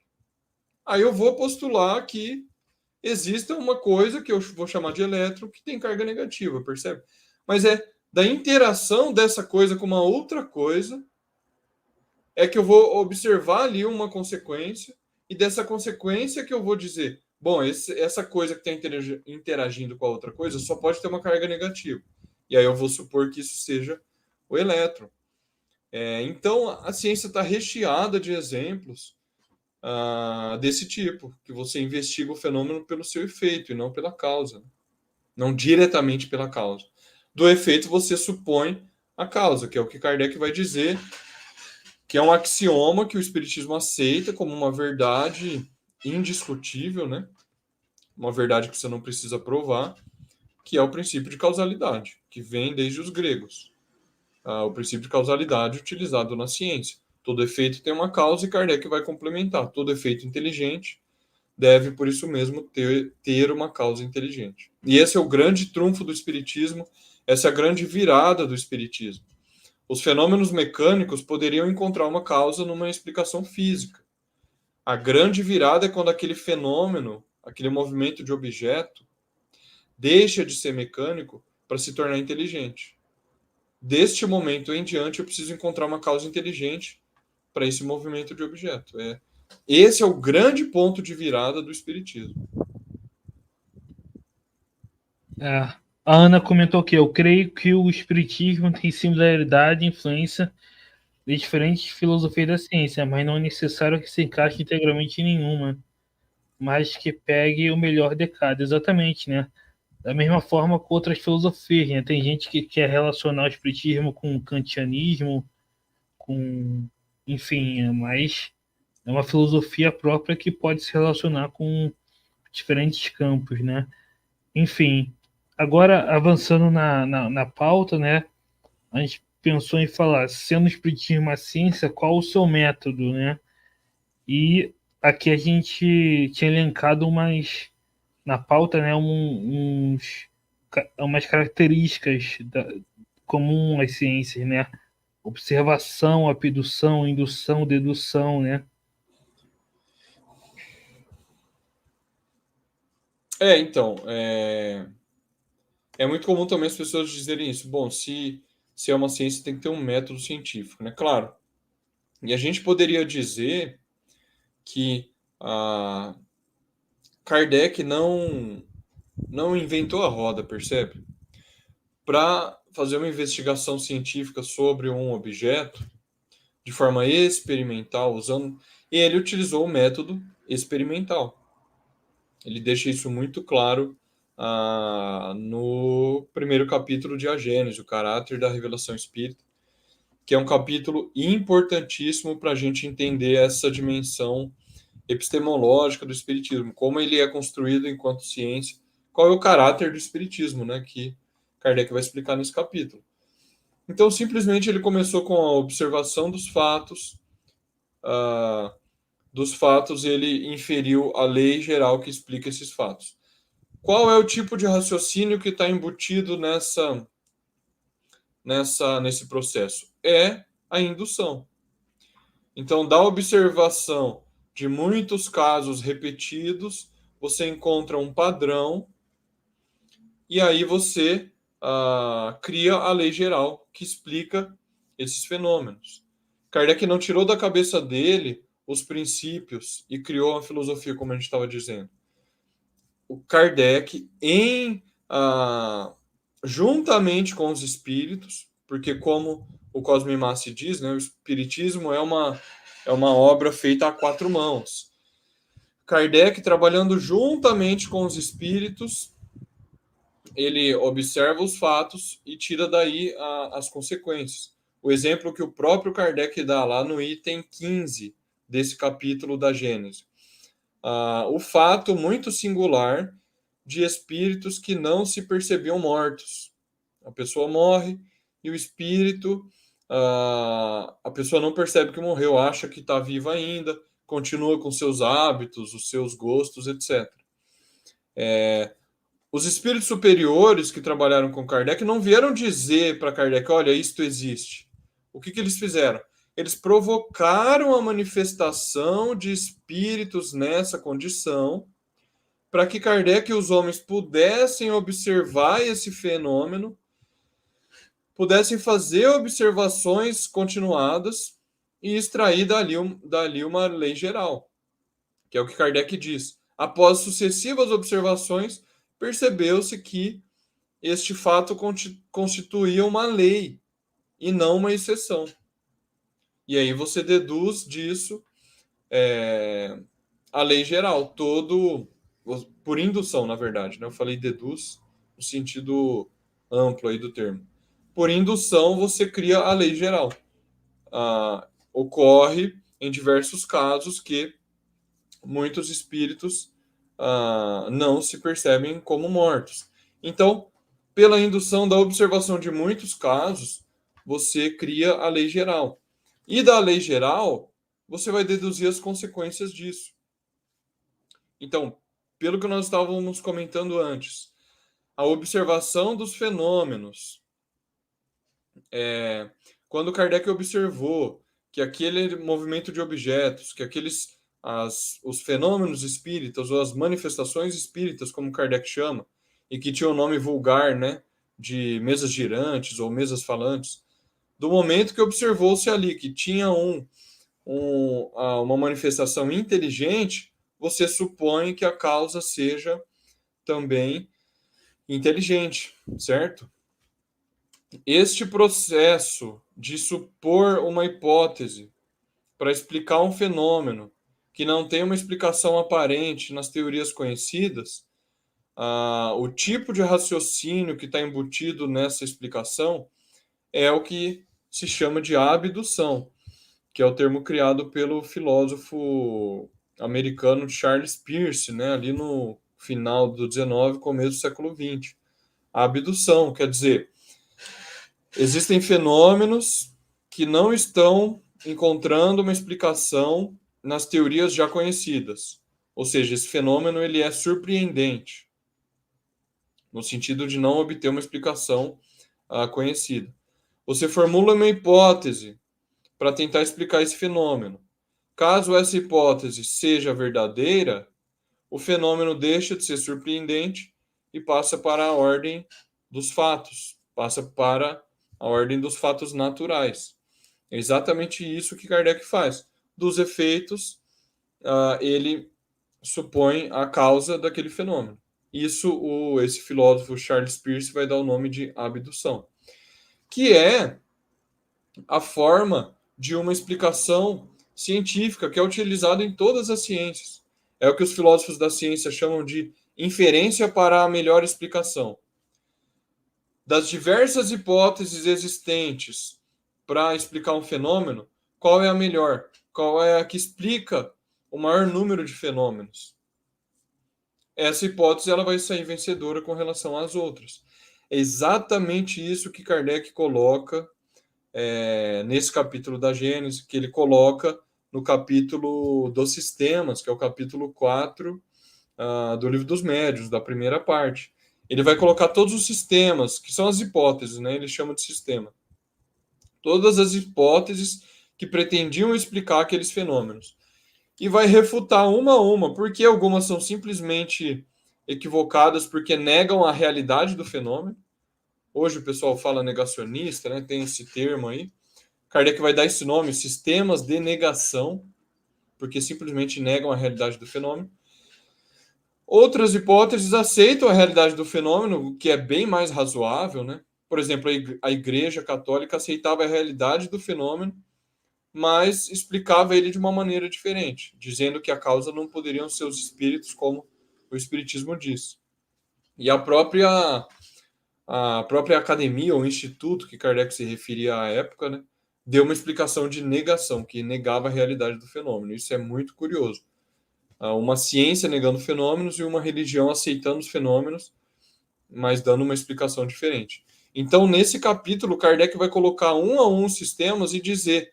Aí eu vou postular que exista uma coisa que eu vou chamar de elétron que tem carga negativa, percebe? Mas é da interação dessa coisa com uma outra coisa, é que eu vou observar ali uma consequência, e dessa consequência que eu vou dizer, bom, essa coisa que está interagindo com a outra coisa só pode ter uma carga negativa. E aí eu vou supor que isso seja o elétron. Então, a ciência está recheada de exemplos desse tipo, que você investiga o fenômeno pelo seu efeito e não pela causa. Não diretamente pela causa. Do efeito, você supõe a causa, que é o que Kardec vai dizer, que é um axioma que o Espiritismo aceita como uma verdade indiscutível, né? Uma verdade que você não precisa provar, que é o princípio de causalidade, que vem desde os gregos. O princípio de causalidade utilizado na ciência. Todo efeito tem uma causa e Kardec vai complementar. Todo efeito inteligente deve, por isso mesmo, ter uma causa inteligente. E esse é o grande trunfo do Espiritismo, essa é a grande virada do Espiritismo. Os fenômenos mecânicos poderiam encontrar uma causa numa explicação física. A grande virada é quando aquele fenômeno, aquele movimento de objeto, deixa de ser mecânico para se tornar inteligente. Deste momento em diante, eu preciso encontrar uma causa inteligente para esse movimento de objeto. Esse é o grande ponto de virada do Espiritismo. A Ana comentou que eu creio que o espiritismo tem similaridade e influência de diferentes filosofias da ciência, mas não é necessário que se encaixe integralmente em nenhuma, mas que pegue o melhor de cada. Exatamente, né? Da mesma forma com outras filosofias, né? Tem gente que quer relacionar o espiritismo com o kantianismo, com, enfim, mas é uma filosofia própria que pode se relacionar com diferentes campos, né? Enfim, agora avançando na pauta, né? A gente pensou em falar, sendo o espiritismo uma ciência, qual o seu método, né? E aqui a gente tinha elencado na pauta, né, umas características comum às ciências, né? Observação, abdução, indução, dedução, né? Então, é muito comum também as pessoas dizerem isso. Bom, se é uma ciência, tem que ter um método científico, né? Claro. E a gente poderia dizer que Kardec não inventou a roda, percebe? Para fazer uma investigação científica sobre um objeto de forma experimental, ele utilizou o método experimental. Ele deixa isso muito claro no primeiro capítulo de A Gênese, o caráter da revelação espírita, que é um capítulo importantíssimo para a gente entender essa dimensão epistemológica do espiritismo, como ele é construído enquanto ciência, qual é o caráter do espiritismo, né, que Kardec vai explicar nesse capítulo. Então, simplesmente ele começou com a observação dos fatos, ele inferiu a lei geral que explica esses fatos. Qual é o tipo de raciocínio que está embutido nesse processo? É a indução. Então, da observação de muitos casos repetidos, você encontra um padrão e aí você cria a lei geral que explica esses fenômenos. Kardec não tirou da cabeça dele os princípios e criou uma filosofia, como a gente estava dizendo. O Kardec, juntamente com os espíritos, porque como o Cosme Massi diz, né, o espiritismo é uma obra feita a quatro mãos. Kardec, trabalhando juntamente com os espíritos, ele observa os fatos e tira daí as consequências. O exemplo que o próprio Kardec dá lá no item 15 desse capítulo da Gênese. O fato muito singular de espíritos que não se percebiam mortos. A pessoa morre e o espírito, a pessoa não percebe que morreu, acha que está viva ainda, continua com seus hábitos, os seus gostos, etc. Os espíritos superiores que trabalharam com Kardec não vieram dizer para Kardec, olha, isto existe. O que eles fizeram? Eles provocaram a manifestação de espíritos nessa condição para que Kardec e os homens pudessem observar esse fenômeno pudessem fazer observações continuadas e extrair dali uma lei geral, que é o que Kardec diz. Após sucessivas observações, percebeu-se que este fato constituía uma lei e não uma exceção. E aí você deduz disso a lei geral, por indução, na verdade, né? Eu falei deduz no sentido amplo aí do termo. Por indução, você cria a lei geral. Ocorre em diversos casos que muitos espíritos não se percebem como mortos. Então, pela indução da observação de muitos casos, você cria a lei geral. E da lei geral, você vai deduzir as consequências disso. Então, pelo que nós estávamos comentando antes, a observação dos fenômenos. Quando Kardec observou que aquele movimento de objetos, que os fenômenos espíritas ou as manifestações espíritas, como Kardec chama, e que tinha o nome vulgar, né, de mesas girantes ou mesas falantes, do momento que observou-se ali que tinha uma manifestação inteligente, você supõe que a causa seja também inteligente, certo? Este processo de supor uma hipótese para explicar um fenômeno que não tem uma explicação aparente nas teorias conhecidas, o tipo de raciocínio que está embutido nessa explicação é o que se chama de abdução, que é o termo criado pelo filósofo americano Charles Peirce, né, ali no final do 19, começo do século 20. A abdução, quer dizer, existem fenômenos que não estão encontrando uma explicação nas teorias já conhecidas. Ou seja, esse fenômeno ele é surpreendente, no sentido de não obter uma explicação conhecida. Você formula uma hipótese para tentar explicar esse fenômeno. Caso essa hipótese seja verdadeira, o fenômeno deixa de ser surpreendente e passa para a ordem dos fatos, passa para a ordem dos fatos naturais. É exatamente isso que Kardec faz. Dos efeitos, ele supõe a causa daquele fenômeno. Esse filósofo Charles Peirce vai dar o nome de abdução, que é a forma de uma explicação científica que é utilizada em todas as ciências. É o que os filósofos da ciência chamam de inferência para a melhor explicação. Das diversas hipóteses existentes para explicar um fenômeno, qual é a melhor? Qual é a que explica o maior número de fenômenos? Essa hipótese ela vai sair vencedora com relação às outras. É exatamente isso que Kardec coloca nesse capítulo da Gênesis, que ele coloca no capítulo dos sistemas, que é o capítulo 4 do Livro dos Médiuns, da primeira parte. Ele vai colocar todos os sistemas, que são as hipóteses, né? Ele chama de sistema. Todas as hipóteses que pretendiam explicar aqueles fenômenos. E vai refutar uma a uma, porque algumas são simplesmente equivocadas porque negam a realidade do fenômeno. Hoje o pessoal fala negacionista, né? Tem esse termo aí. Kardec vai dar esse nome, sistemas de negação, porque simplesmente negam a realidade do fenômeno. Outras hipóteses aceitam a realidade do fenômeno, o que é bem mais razoável, né? Por exemplo, a Igreja Católica aceitava a realidade do fenômeno, mas explicava ele de uma maneira diferente, dizendo que a causa não poderiam ser os espíritos, como o Espiritismo diz. E a própria academia ou instituto que Kardec se referia à época, né, deu uma explicação de negação, que negava a realidade do fenômeno. Isso é muito curioso. Uma ciência negando fenômenos e uma religião aceitando os fenômenos, mas dando uma explicação diferente. Então, nesse capítulo, Kardec vai colocar um a um sistemas e dizer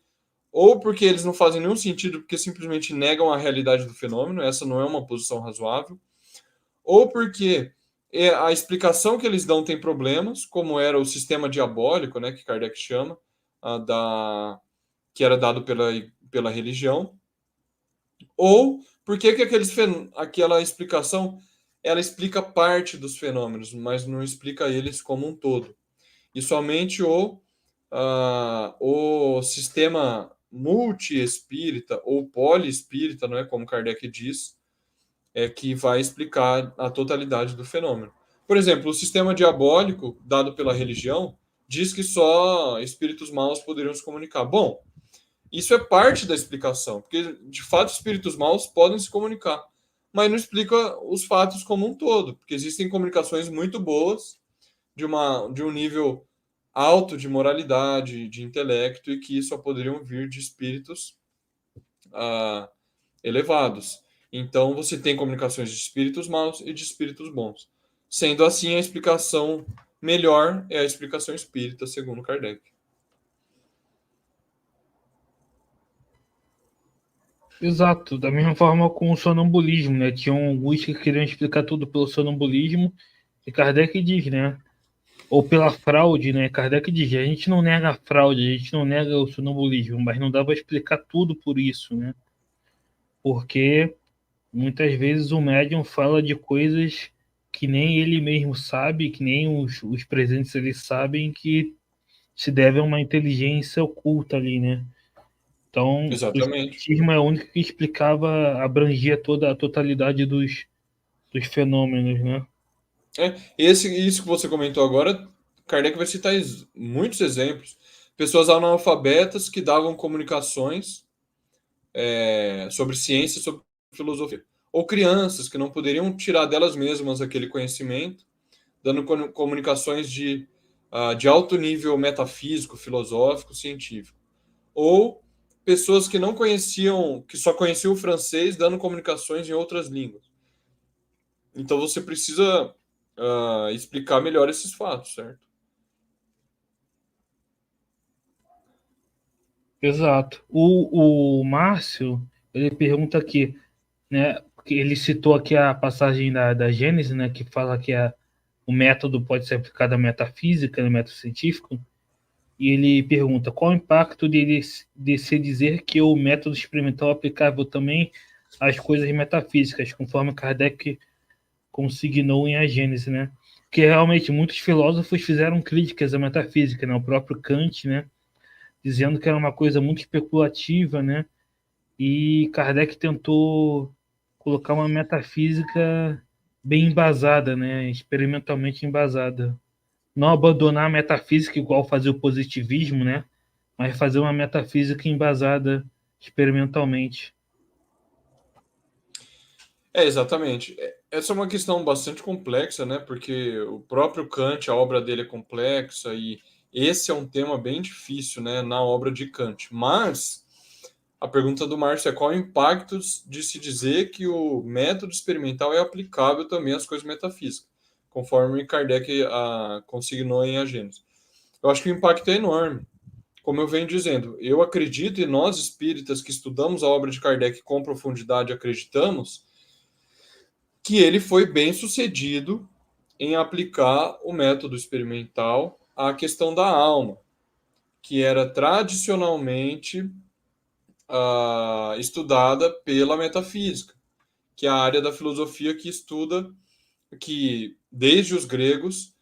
ou porque eles não fazem nenhum sentido, porque simplesmente negam a realidade do fenômeno, essa não é uma posição razoável, ou porque a explicação que eles dão tem problemas, como era o sistema diabólico, né, que Kardec chama, que era dado pela religião, ou porque que aquela explicação ela explica parte dos fenômenos, mas não explica eles como um todo. e somente o sistema multi-espírita ou poliespírita, não é como Kardec diz, é que vai explicar a totalidade do fenômeno. Por exemplo, o sistema diabólico dado pela religião diz que só espíritos maus poderiam se comunicar. Bom, isso é parte da explicação, porque de fato espíritos maus podem se comunicar, mas não explica os fatos como um todo, porque existem comunicações muito boas de um nível alto de moralidade, de intelecto, e que só poderiam vir de espíritos ah, elevados. Então você tem comunicações de espíritos maus e de espíritos bons. Sendo assim, a explicação melhor é a explicação espírita, segundo Kardec. Exato, da mesma forma com o sonambulismo, né? Tinham alguns que queriam explicar tudo pelo sonambulismo, e Kardec diz, né? Ou pela fraude, né? Kardec diz, a gente não nega a fraude, a gente não nega o sonambulismo, mas não dá para explicar tudo por isso, né? Porque muitas vezes o médium fala de coisas que nem ele mesmo sabe, que nem os presentes eles sabem que se deve a uma inteligência oculta ali, né? Então, o Exatamente. espiritismo é o único que explicava, abrangia toda a totalidade dos fenômenos, né? Isso que você comentou agora, Kardec vai citar muitos exemplos. Pessoas analfabetas que davam comunicações sobre ciência, sobre filosofia. Ou crianças que não poderiam tirar delas mesmas aquele conhecimento, dando comunicações de alto nível metafísico, filosófico, científico. Ou pessoas que não conheciam, que só conheciam o francês, dando comunicações em outras línguas. Então você precisa explicar melhor esses fatos, certo? Exato. O Márcio, ele pergunta aqui, né? Porque ele citou aqui a passagem da Gênesis, né? Que fala que o método pode ser aplicado à metafísica, no método científico. E ele pergunta qual o impacto de se dizer que o método experimental é aplicável também às coisas metafísicas, conforme Kardec consignou em A Gênese, né? Porque realmente muitos filósofos fizeram críticas à metafísica, né? O próprio Kant, né? Dizendo que era uma coisa muito especulativa, né? E Kardec tentou colocar uma metafísica bem embasada, né? Experimentalmente embasada. Não abandonar a metafísica igual fazer o positivismo, né? Mas fazer uma metafísica embasada experimentalmente. Exatamente. Essa é uma questão bastante complexa, né? Porque o próprio Kant, a obra dele é complexa e esse é um tema bem difícil, né, na obra de Kant. Mas a pergunta do Márcio é qual o impacto de se dizer que o método experimental é aplicável também às coisas metafísicas, conforme Kardec consignou em A Gênesis. Eu acho que o impacto é enorme. Como eu venho dizendo, eu acredito e nós espíritas que estudamos a obra de Kardec com profundidade acreditamos que ele foi bem sucedido em aplicar o método experimental à questão da alma, que era tradicionalmente estudada pela metafísica, que é a área da filosofia que estuda, que desde os gregos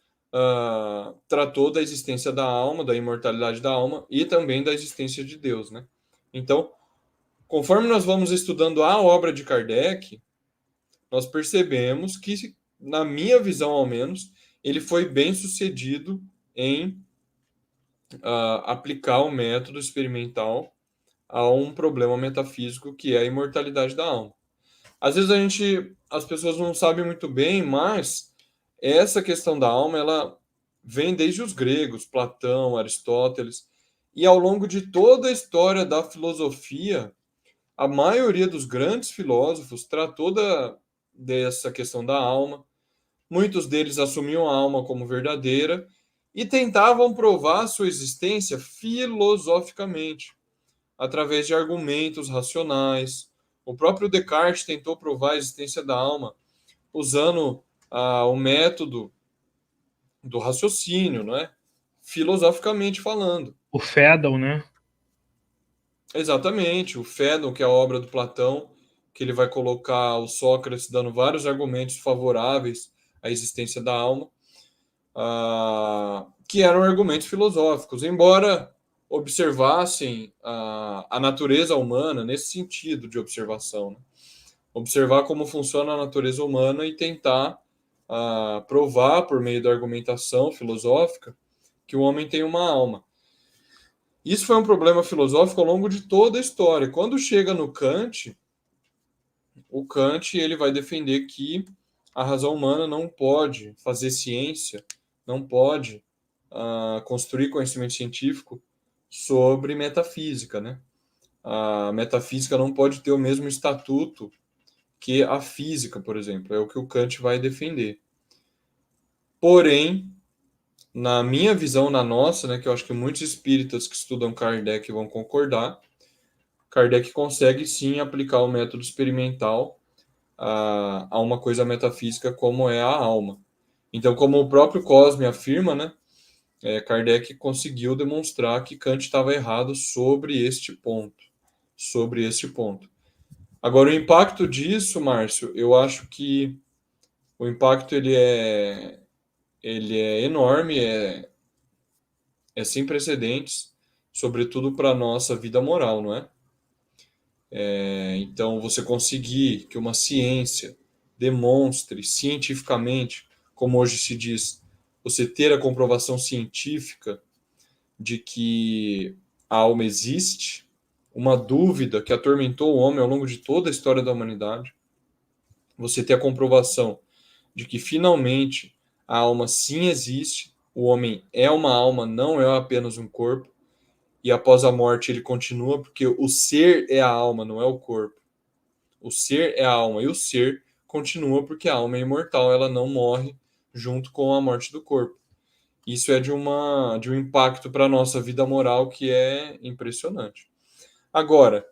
tratou da existência da alma, da imortalidade da alma e também da existência de Deus, né? Então, conforme nós vamos estudando a obra de Kardec, nós percebemos que, na minha visão ao menos, ele foi bem sucedido em aplicar o método experimental a um problema metafísico que é a imortalidade da alma. Às vezes as pessoas não sabem muito bem, mas essa questão da alma, ela vem desde os gregos, Platão, Aristóteles, e ao longo de toda a história da filosofia, a maioria dos grandes filósofos tratou dessa questão da alma. Muitos deles assumiam a alma como verdadeira e tentavam provar sua existência filosoficamente, através de argumentos racionais. O próprio Descartes tentou provar a existência da alma usando o método do raciocínio, não é? Filosoficamente falando. O Fedel, né? Exatamente, o Fédon, que é a obra do Platão, que ele vai colocar o Sócrates dando vários argumentos favoráveis à existência da alma, que eram argumentos filosóficos, embora observassem a natureza humana nesse sentido de observação, né? Observar como funciona a natureza humana e tentar provar por meio da argumentação filosófica que o homem tem uma alma. Isso foi um problema filosófico ao longo de toda a história. Quando chega no Kant, o Kant ele vai defender que a razão humana não pode fazer ciência, não pode construir conhecimento científico sobre metafísica, né? A metafísica não pode ter o mesmo estatuto que a física, por exemplo. É o que o Kant vai defender. Porém, na minha visão, na nossa, né, que eu acho que muitos espíritas que estudam Kardec vão concordar, Kardec consegue sim aplicar o método experimental a uma coisa metafísica como é a alma. Então, como o próprio Cosme afirma, né, Kardec conseguiu demonstrar que Kant estava errado sobre este ponto. Sobre este ponto. Agora, o impacto disso, Márcio, eu acho que o impacto ele é enorme, é sem precedentes, sobretudo para a nossa vida moral, não é? Então, você conseguir que uma ciência demonstre cientificamente, como hoje se diz, você ter a comprovação científica de que a alma existe, uma dúvida que atormentou o homem ao longo de toda a história da humanidade, você ter a comprovação de que finalmente a alma sim existe, o homem é uma alma, não é apenas um corpo, e após a morte ele continua, porque o ser é a alma, não é o corpo. O ser é a alma, e o ser continua porque a alma é imortal, ela não morre junto com a morte do corpo. Isso é de um impacto para a nossa vida moral que é impressionante. Agora,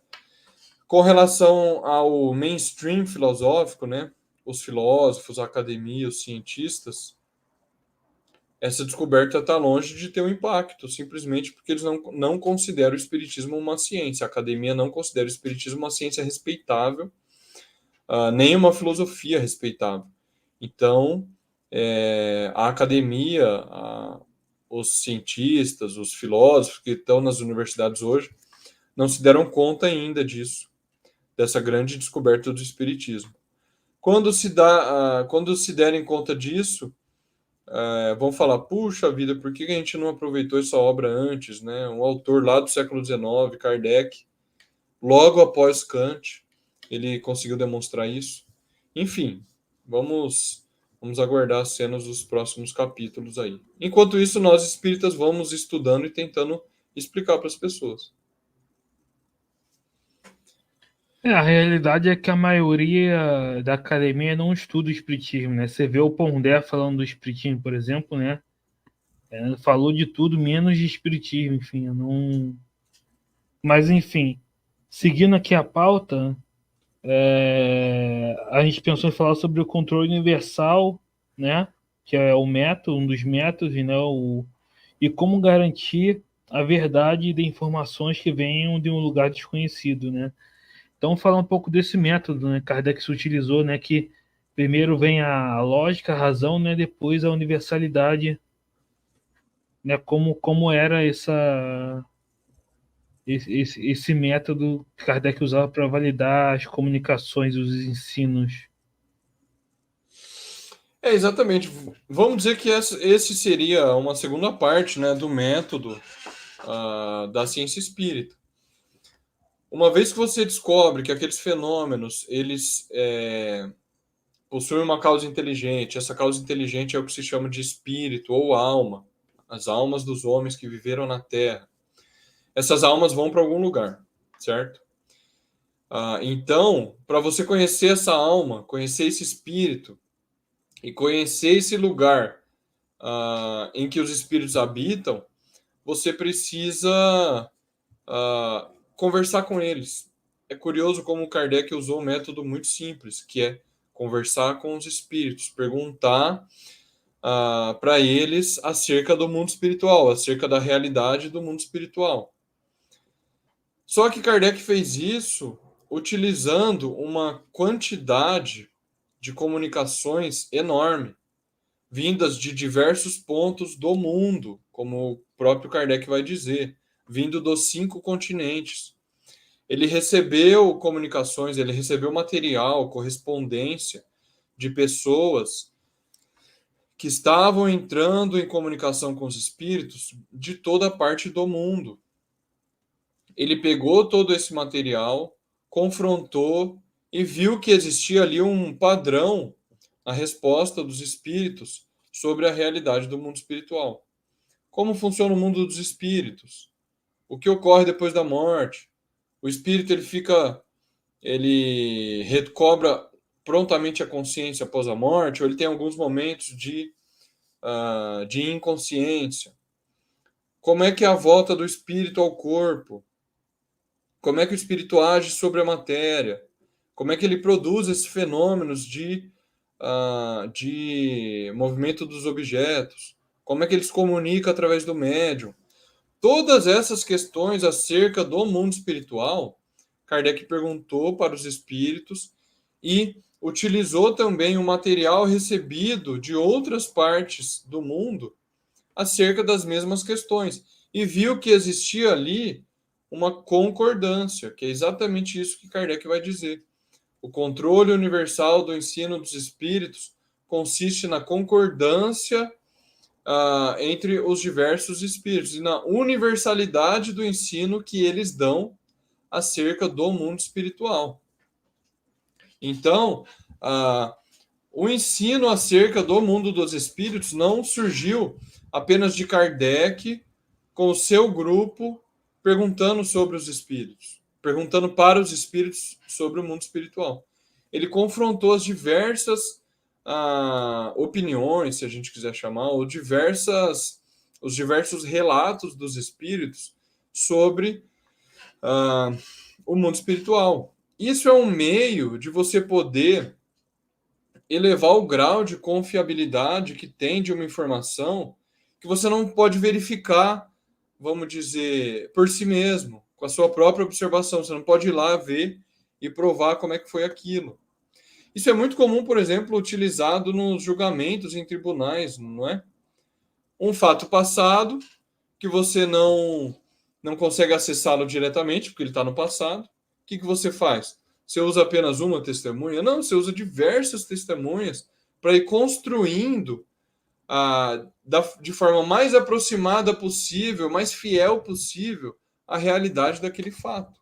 com relação ao mainstream filosófico, né, os filósofos, a academia, os cientistas, essa descoberta está longe de ter um impacto, simplesmente porque eles não consideram o espiritismo uma ciência. A academia não considera o espiritismo uma ciência respeitável, nem uma filosofia respeitável. Então, a academia, os cientistas, os filósofos que estão nas universidades hoje, não se deram conta ainda disso, dessa grande descoberta do espiritismo. Quando se derem conta disso, vão falar, puxa vida, por que a gente não aproveitou essa obra antes, né? Um autor lá do século XIX, Kardec, logo após Kant, ele conseguiu demonstrar isso. Enfim, vamos aguardar as cenas dos próximos capítulos aí. Enquanto isso, nós espíritas vamos estudando e tentando explicar para as pessoas. A realidade é que a maioria da academia não estuda o espiritismo, né? Você vê o Pondé falando do espiritismo, por exemplo, né? Falou de tudo menos de espiritismo, enfim, não. Mas enfim, seguindo aqui a pauta, a gente pensou em falar sobre o controle universal, né? Que é o método, um dos métodos, né? E como garantir a verdade de informações que venham de um lugar desconhecido, né? Então, falar um pouco desse método, né? Kardec se utilizou, né? Que primeiro vem a lógica, a razão, né? Depois a universalidade, né? Como era esse método que Kardec usava para validar as comunicações, os ensinos. Exatamente. Vamos dizer que esse seria uma segunda parte, né, do método da ciência espírita. Uma vez que você descobre que aqueles fenômenos eles possuem uma causa inteligente, essa causa inteligente é o que se chama de espírito ou alma, as almas dos homens que viveram na Terra. Essas almas vão para algum lugar, certo? Então, para você conhecer essa alma, conhecer esse espírito e conhecer esse lugar em que os espíritos habitam, você precisa conversar com eles. É curioso como Kardec usou um método muito simples, que é conversar com os espíritos, perguntar para eles acerca do mundo espiritual, acerca da realidade do mundo espiritual. Só que Kardec fez isso utilizando uma quantidade de comunicações enorme, vindas de diversos pontos do mundo, como o próprio Kardec vai dizer, vindo dos 5 continentes. Ele recebeu comunicações, ele recebeu material, correspondência de pessoas que estavam entrando em comunicação com os espíritos de toda parte do mundo. Ele pegou todo esse material, confrontou e viu que existia ali um padrão na resposta dos espíritos sobre a realidade do mundo espiritual. Como funciona o mundo dos espíritos? O que ocorre depois da morte? O espírito ele recobra prontamente a consciência após a morte, ou ele tem alguns momentos de inconsciência. Como é que é a volta do espírito ao corpo? Como é que o espírito age sobre a matéria? Como é que ele produz esses fenômenos de movimento dos objetos? Como é que ele se comunica através do médium? Todas essas questões acerca do mundo espiritual, Kardec perguntou para os espíritos e utilizou também o material recebido de outras partes do mundo acerca das mesmas questões e viu que existia ali uma concordância, que é exatamente isso que Kardec vai dizer. O controle universal do ensino dos espíritos consiste na concordância entre os diversos espíritos e na universalidade do ensino que eles dão acerca do mundo espiritual. Então, o ensino acerca do mundo dos espíritos não surgiu apenas de Kardec com o seu grupo perguntando sobre os espíritos, perguntando para os espíritos sobre o mundo espiritual. Ele confrontou as diversas opiniões, se a gente quiser chamar, ou os diversos relatos dos espíritos sobre o mundo espiritual. Isso é um meio de você poder elevar o grau de confiabilidade que tem de uma informação que você não pode verificar, vamos dizer, por si mesmo, com a sua própria observação. Você não pode ir lá ver e provar como é que foi aquilo. Isso é muito comum, por exemplo, utilizado nos julgamentos em tribunais, não é? Um fato passado que você não consegue acessá-lo diretamente, porque ele está no passado. O que você faz? Você usa apenas uma testemunha? Não, você usa diversas testemunhas para ir construindo de forma mais aproximada possível, mais fiel possível, a realidade daquele fato.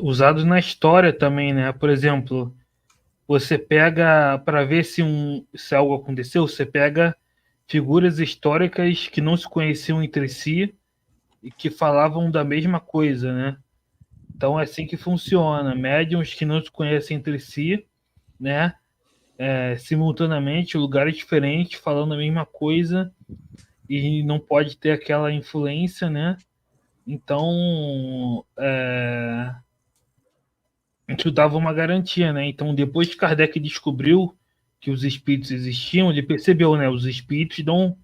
Usado na história também, né? Por exemplo, você pega para ver se algo aconteceu, você pega figuras históricas que não se conheciam entre si e que falavam da mesma coisa, né? Então é assim que funciona. Médiuns que não se conhecem entre si, né? Simultaneamente, lugares diferentes, falando a mesma coisa e não pode ter aquela influência, né? Então, isso dava uma garantia, né? Então, depois que Kardec descobriu que os espíritos existiam, ele percebeu, né? Os espíritos dão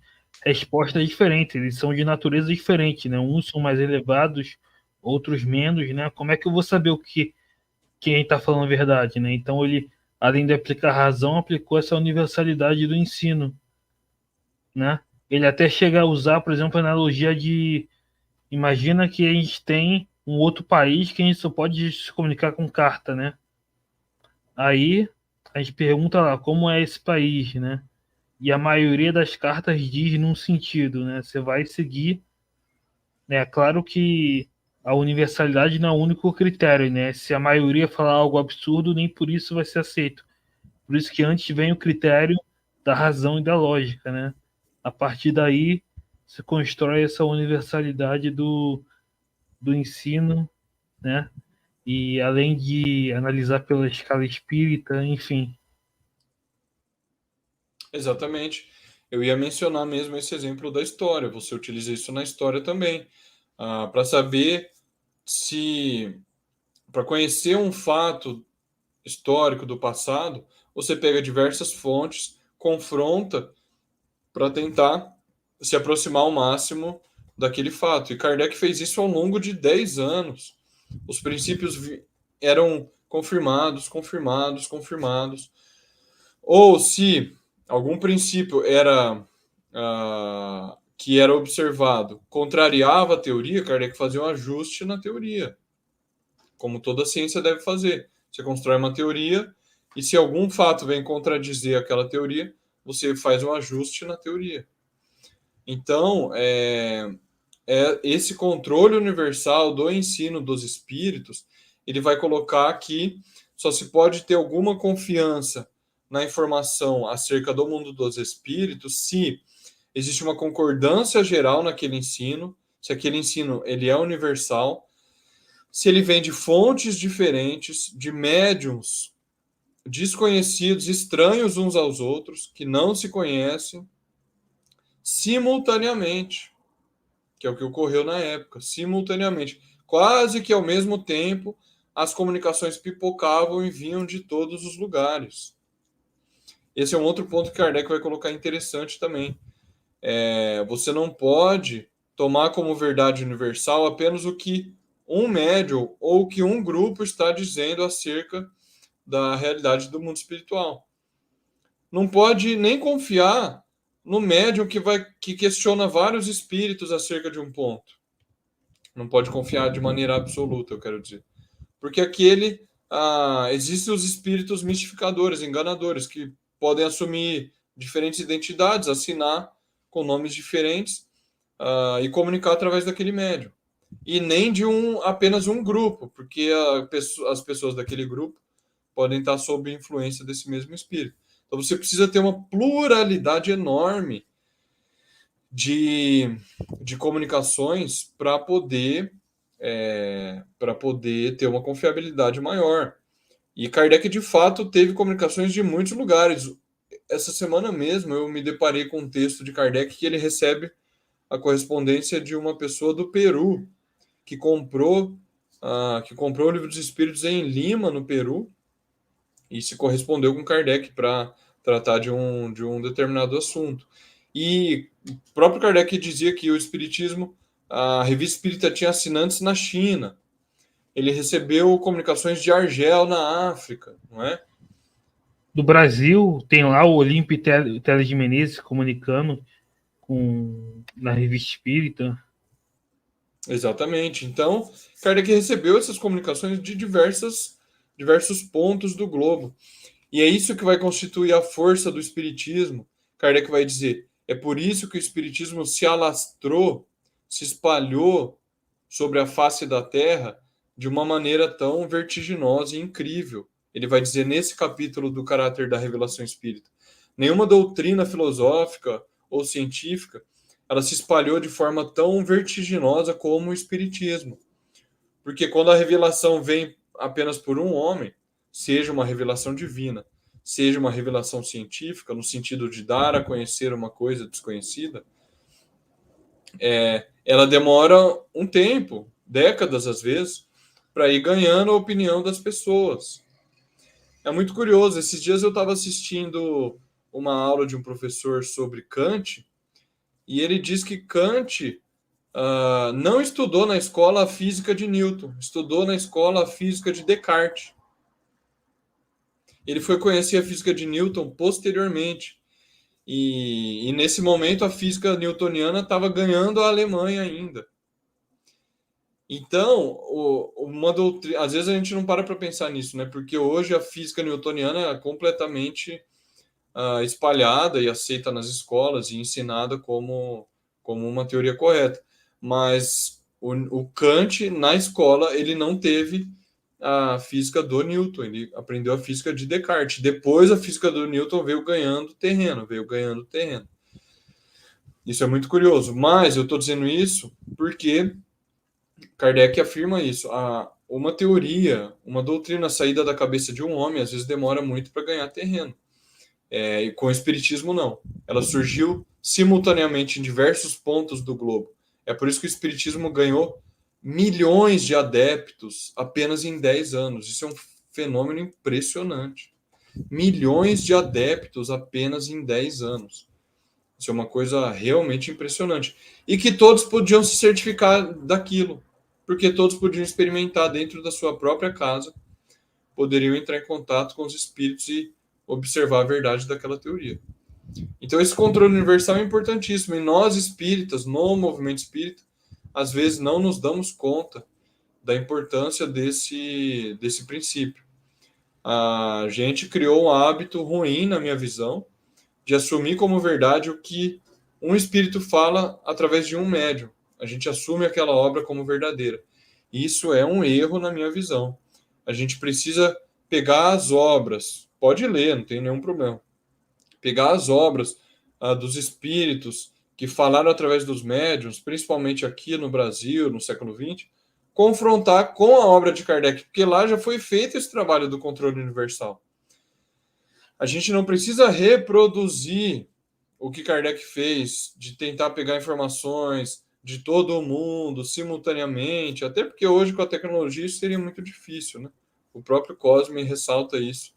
respostas diferentes, eles são de natureza diferente, né? Uns são mais elevados, outros menos, né? Como é que eu vou saber quem está falando a verdade, né? Então, ele, além de aplicar razão, aplicou essa universalidade do ensino, né? Ele até chega a usar, por exemplo, a analogia de imagina que a gente tem um outro país que a gente só pode se comunicar com carta, né? Aí a gente pergunta lá como é esse país, né? E a maioria das cartas diz num sentido, né? Você vai seguir, né? Claro que a universalidade não é o único critério, né? Se a maioria falar algo absurdo, nem por isso vai ser aceito. Por isso que antes vem o critério da razão e da lógica, né? A partir daí se constrói essa universalidade do ensino, né? E além de analisar pela escala espírita, enfim. Exatamente. Eu ia mencionar mesmo esse exemplo da história. Você utiliza isso na história também, para saber se, para conhecer um fato histórico do passado, você pega diversas fontes, confronta para tentar se aproximar ao máximo daquele fato. E Kardec fez isso ao longo de 10 anos. Os princípios eram confirmados, confirmados, confirmados. Ou se algum princípio era que era observado contrariava a teoria, Kardec fazia um ajuste na teoria, como toda ciência deve fazer. Você constrói uma teoria e se algum fato vem contradizer aquela teoria, você faz um ajuste na teoria. Então, esse controle universal do ensino dos espíritos, ele vai colocar que só se pode ter alguma confiança na informação acerca do mundo dos espíritos se existe uma concordância geral naquele ensino, se aquele ensino ele é universal, se ele vem de fontes diferentes, de médiums desconhecidos, estranhos uns aos outros, que não se conhecem, simultaneamente, que é o que ocorreu na época, simultaneamente. Quase que ao mesmo tempo, as comunicações pipocavam e vinham de todos os lugares. Esse é um outro ponto que Kardec vai colocar interessante também. Você não pode tomar como verdade universal apenas o que um médium ou o que um grupo está dizendo acerca da realidade do mundo espiritual. Não pode nem confiar no médium que questiona vários espíritos acerca de um ponto. Não pode confiar de maneira absoluta, eu quero dizer. Porque existem os espíritos mistificadores, enganadores, que podem assumir diferentes identidades, assinar com nomes diferentes e comunicar através daquele médium. E nem de apenas um grupo, porque as pessoas daquele grupo podem estar sob influência desse mesmo espírito. Então você precisa ter uma pluralidade enorme de comunicações para poder ter uma confiabilidade maior. E Kardec, de fato, teve comunicações de muitos lugares. Essa semana mesmo eu me deparei com um texto de Kardec que ele recebe a correspondência de uma pessoa do Peru que comprou o Livro dos Espíritos em Lima, no Peru, e se correspondeu com Kardec para tratar de um determinado assunto. E o próprio Kardec dizia que o Espiritismo, a revista Espírita tinha assinantes na China. Ele recebeu comunicações de Argel na África, não é? Do Brasil, tem lá o Olímpio Teles de Menezes comunicando na revista Espírita. Exatamente. Então, Kardec recebeu essas comunicações de diversos pontos do globo. E é isso que vai constituir a força do Espiritismo. Kardec vai dizer, é por isso que o Espiritismo se alastrou, se espalhou sobre a face da Terra de uma maneira tão vertiginosa e incrível. Ele vai dizer nesse capítulo do caráter da revelação espírita. Nenhuma doutrina filosófica ou científica ela se espalhou de forma tão vertiginosa como o Espiritismo. Porque quando a revelação vem apenas por um homem, seja uma revelação divina, seja uma revelação científica, no sentido de dar a conhecer uma coisa desconhecida, ela demora um tempo, décadas às vezes, para ir ganhando a opinião das pessoas. É muito curioso. Esses dias eu estava assistindo uma aula de um professor sobre Kant, e ele diz que Kant não estudou na escola a física de Newton, estudou na escola a física de Descartes. Ele foi conhecer a física de Newton posteriormente. E nesse momento a física newtoniana estava ganhando a Alemanha ainda. Então, às vezes a gente não para pensar nisso, né? Porque hoje a física newtoniana é completamente espalhada e aceita nas escolas e ensinada como uma teoria correta. Mas o Kant, na escola, ele não teve a física do Newton, ele aprendeu a física de Descartes. Depois a física do Newton veio ganhando terreno. Isso é muito curioso, mas eu estou dizendo isso porque Kardec afirma isso. Uma teoria, uma doutrina saída da cabeça de um homem, às vezes demora muito para ganhar terreno. E com o Espiritismo, não. Ela surgiu simultaneamente em diversos pontos do globo. É por isso que o Espiritismo ganhou milhões de adeptos apenas em 10 anos. Isso é um fenômeno impressionante. Milhões de adeptos apenas em 10 anos. Isso é uma coisa realmente impressionante. E que todos podiam se certificar daquilo, porque todos podiam experimentar dentro da sua própria casa, poderiam entrar em contato com os espíritos e observar a verdade daquela teoria. Então, esse controle universal é importantíssimo. E nós, espíritas, no movimento espírita, às vezes não nos damos conta da importância desse princípio. A gente criou um hábito ruim, na minha visão, de assumir como verdade o que um espírito fala através de um médium. A gente assume aquela obra como verdadeira. Isso é um erro na minha visão. A gente precisa pegar as obras, pode ler, não tem nenhum problema. Pegar as obras dos espíritos que falaram através dos médiuns, principalmente aqui no Brasil, no século XX, confrontar com a obra de Kardec, porque lá já foi feito esse trabalho do controle universal. A gente não precisa reproduzir o que Kardec fez, de tentar pegar informações de todo o mundo simultaneamente, até porque hoje com a tecnologia isso seria muito difícil, né? O próprio Cosme ressalta isso.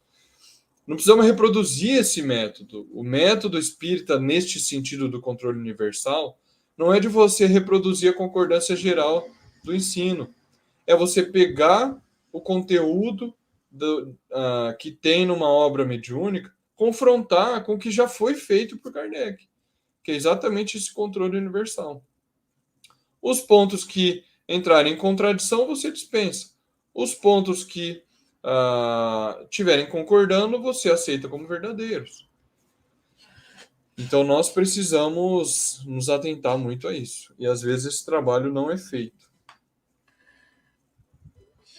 Não precisamos reproduzir esse método. O método espírita, neste sentido do controle universal, não é de você reproduzir a concordância geral do ensino. É você pegar o conteúdo que tem numa obra mediúnica, confrontar com o que já foi feito por Kardec, que é exatamente esse controle universal. Os pontos que entrarem em contradição, você dispensa. Os pontos que tiverem concordando, você aceita como verdadeiros. Então, nós precisamos nos atentar muito a isso. E, às vezes, esse trabalho não é feito.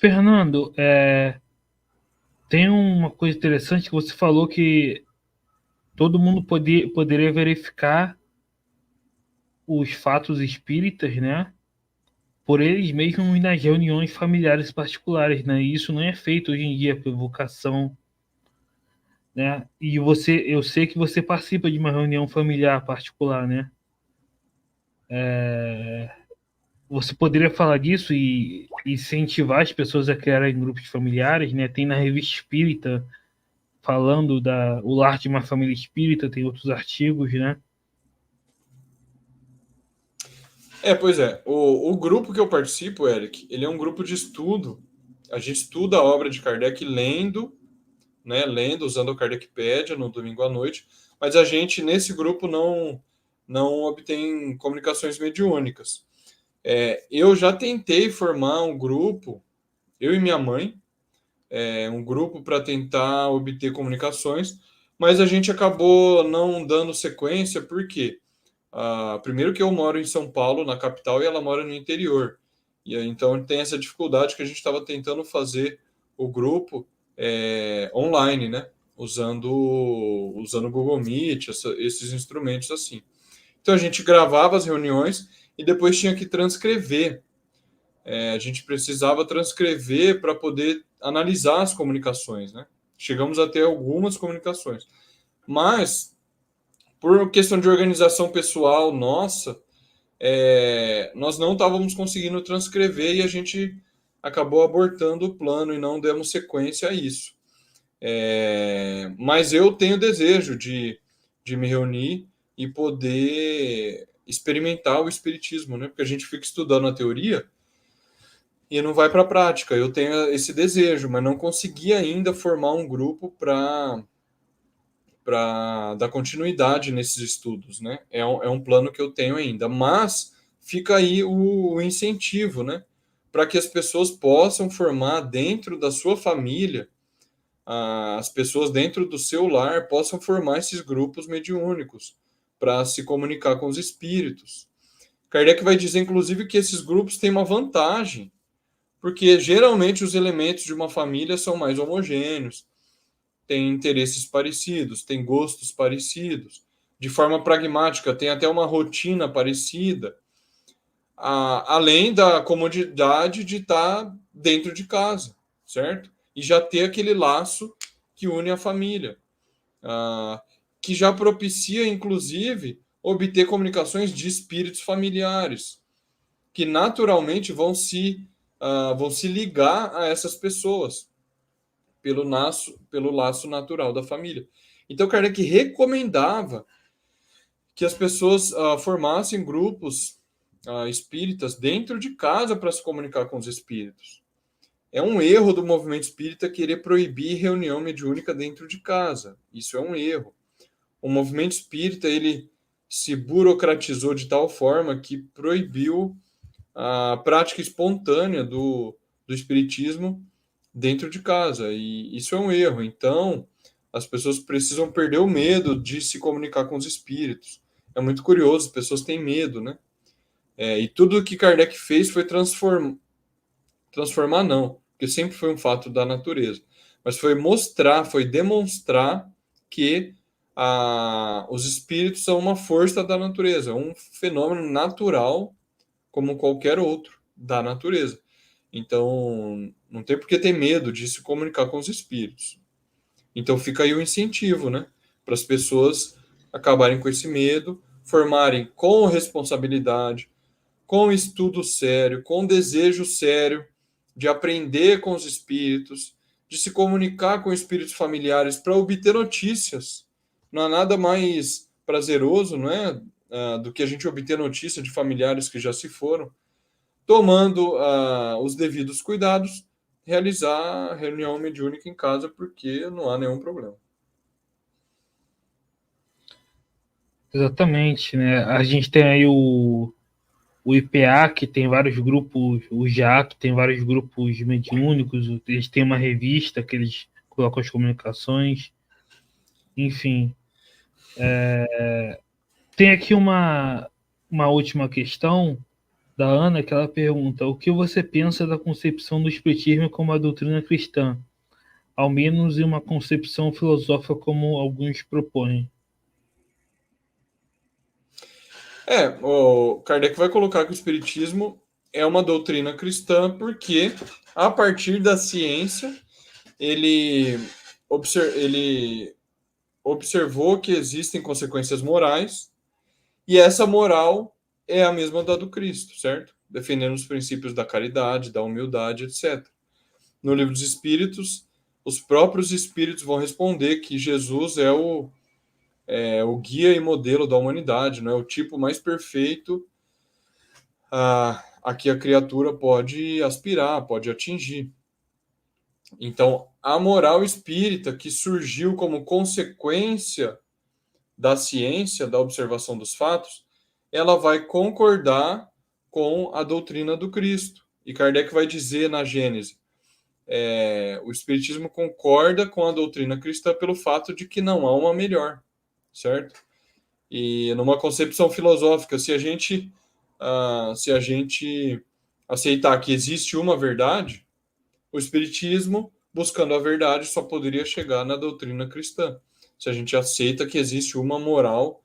Fernando, tem uma coisa interessante que você falou que todo mundo poderia verificar os fatos espíritas, né? Por eles mesmos nas reuniões familiares particulares, né? E isso não é feito hoje em dia por vocação, né? E eu sei que você participa de uma reunião familiar particular, né? Você poderia falar disso e incentivar as pessoas a criarem grupos familiares, né? Tem na Revista Espírita falando o lar de uma família espírita, tem outros artigos, né? Pois é. O grupo que eu participo, Eric, ele é um grupo de estudo. A gente estuda a obra de Kardec lendo, né? Lendo, usando o Kardecpédia no domingo à noite. Mas a gente, nesse grupo, não obtém comunicações mediúnicas. Eu já tentei formar um grupo, eu e minha mãe, um grupo para tentar obter comunicações, mas a gente acabou não dando sequência, por quê? Primeiro que eu moro em São Paulo, na capital, e ela mora no interior. E aí, então tem essa dificuldade que a gente estava tentando fazer o grupo online, né? Usando o Google Meet, esses instrumentos assim. Então a gente gravava as reuniões e depois tinha que transcrever. A gente precisava transcrever para poder analisar as comunicações, né? Chegamos a ter algumas comunicações. Mas, por questão de organização pessoal nossa, nós não estávamos conseguindo transcrever e a gente acabou abortando o plano e não demos sequência a isso. Mas eu tenho desejo de me reunir e poder experimentar o espiritismo, né? Porque a gente fica estudando a teoria e não vai para a prática. Eu tenho esse desejo, mas não consegui ainda formar um grupo para dar continuidade nesses estudos, né? É um plano que eu tenho ainda, mas fica aí o incentivo, né? Para que as pessoas possam formar dentro da sua família, as pessoas dentro do seu lar possam formar esses grupos mediúnicos para se comunicar com os espíritos. Kardec vai dizer, inclusive, que esses grupos têm uma vantagem, porque geralmente os elementos de uma família são mais homogêneos, têm interesses parecidos, têm gostos parecidos, de forma pragmática, tem até uma rotina parecida, além da comodidade de estar dentro de casa, certo? E já ter aquele laço que une a família, que já propicia, inclusive, obter comunicações de espíritos familiares, que naturalmente vão se ligar a essas pessoas pelo laço natural da família. Então, Kardec recomendava que as pessoas formassem grupos espíritas dentro de casa para se comunicar com os espíritos. É um erro do movimento espírita querer proibir reunião mediúnica dentro de casa. Isso é um erro. o movimento espírita ele se burocratizou de tal forma que proibiu a prática espontânea do espiritismo dentro de casa, e isso é um erro. Então, as pessoas precisam perder o medo de se comunicar com os espíritos. É muito curioso, as pessoas têm medo, né? E tudo o que Kardec fez foi transformar não, porque sempre foi um fato da natureza, mas foi mostrar, foi demonstrar que os espíritos são uma força da natureza, um fenômeno natural como qualquer outro da natureza. Então, não tem por que ter medo de se comunicar com os espíritos. Então, fica aí o incentivo, né? Para as pessoas acabarem com esse medo, formarem com responsabilidade, com estudo sério, com desejo sério de aprender com os espíritos, de se comunicar com espíritos familiares para obter notícias. Não há nada mais prazeroso, não é? Do que a gente obter notícia de familiares que já se foram, tomando os devidos cuidados, realizar a reunião mediúnica em casa, porque não há nenhum problema. Exatamente, né? A gente tem aí o IPA, que tem vários grupos, o JA, que tem vários grupos mediúnicos, eles têm uma revista que eles colocam as comunicações, enfim. Tem aqui uma última questão da Ana, que ela pergunta: o que você pensa da concepção do espiritismo como a doutrina cristã, ao menos em uma concepção filosófica como alguns propõem? O Kardec vai colocar que o Espiritismo é uma doutrina cristã porque, a partir da ciência, ele, ele observou que existem consequências morais e essa moral é a mesma da do Cristo, certo? Defendendo os princípios da caridade, da humildade, etc. No Livro dos Espíritos, os próprios espíritos vão responder que Jesus é o guia e modelo da humanidade, não é o tipo mais perfeito a que a criatura pode aspirar, pode atingir. Então, a moral espírita que surgiu como consequência da ciência, da observação dos fatos, ela vai concordar com a doutrina do Cristo. E Kardec vai dizer na Gênese, o Espiritismo concorda com a doutrina cristã pelo fato de que não há uma melhor, certo? E numa concepção filosófica, se a gente aceitar que existe uma verdade, o Espiritismo, buscando a verdade, só poderia chegar na doutrina cristã. Se a gente aceita que existe uma moral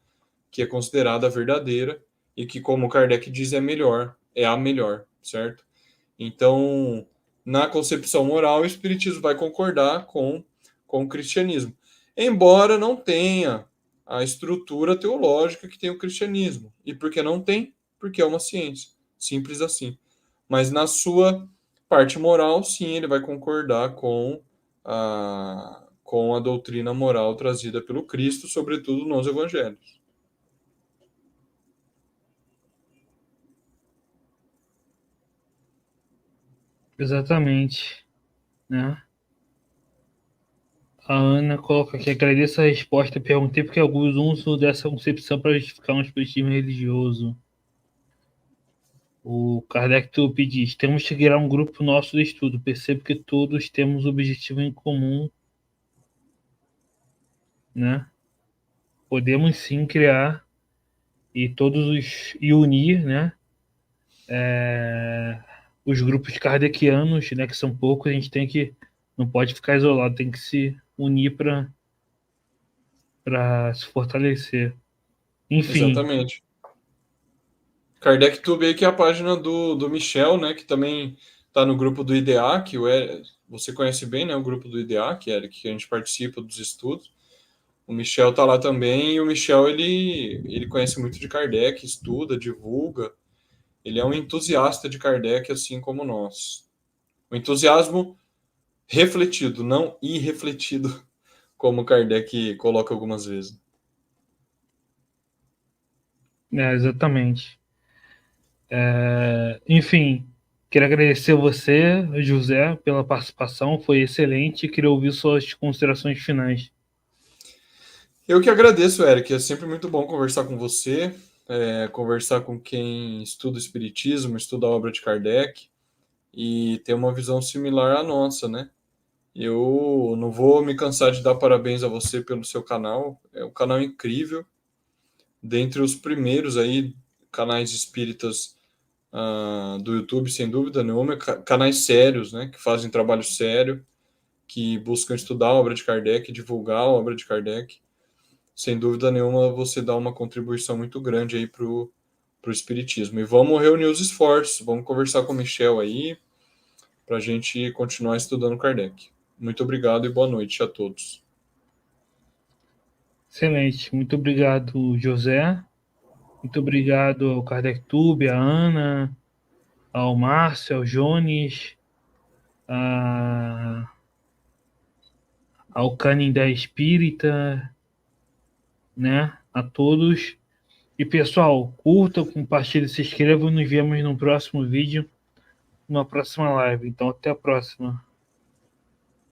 que é considerada verdadeira e que, como Kardec diz, é melhor, é a melhor, certo? Então, na concepção moral, o Espiritismo vai concordar com o cristianismo, embora não tenha a estrutura teológica que tem o cristianismo. E por que não tem? Porque é uma ciência, simples assim. Mas na sua parte moral, sim, ele vai concordar com a doutrina moral trazida pelo Cristo, sobretudo nos evangelhos. Exatamente, né? A Ana coloca aqui: agradeço a resposta. Perguntei porque alguns usam dessa concepção para justificar um espiritismo religioso. O Kardec Tupi diz: temos que criar um grupo nosso de estudo. Percebo que todos temos um objetivo em comum, né? Podemos sim criar e unir, né? Os grupos kardecianos, né? Que são poucos, a gente não pode ficar isolado, tem que se unir para se fortalecer. Enfim, Exatamente. Kardec Tube aí, que é a página do Michel, né, que também está no grupo do IDEAC, você conhece bem, né, o grupo do IDEAC, Eric, que a gente participa dos estudos. O Michel está lá também, e o Michel, ele conhece muito de Kardec, estuda, divulga. Ele é um entusiasta de Kardec, assim como nós. O entusiasmo refletido, não irrefletido, como Kardec coloca algumas vezes. exatamente. Enfim, quero agradecer a você, José, pela participação, foi excelente. Queria ouvir suas considerações finais. Eu que agradeço, Eric. É sempre muito bom conversar com você, conversar com quem estuda o Espiritismo, estuda a obra de Kardec e ter uma visão similar à nossa, né? Eu não vou me cansar de dar parabéns a você pelo seu canal. É um canal incrível, dentre os primeiros aí canais espíritas do YouTube, sem dúvida nenhuma, canais sérios, né, que fazem trabalho sério, que buscam estudar a obra de Kardec, divulgar a obra de Kardec. Sem dúvida nenhuma, você dá uma contribuição muito grande aí pro Espiritismo. E vamos reunir os esforços, vamos conversar com o Michel aí, para a gente continuar estudando Kardec. Muito obrigado e boa noite a todos. Excelente. Muito obrigado, José. Muito obrigado ao Kardec Tube, à Ana, ao Márcio, ao Jones, ao Canindé Espírita, né? A todos. E pessoal, curtam, compartilhem, se inscrevam e nos vemos no próximo vídeo, numa próxima live. Então, até a próxima.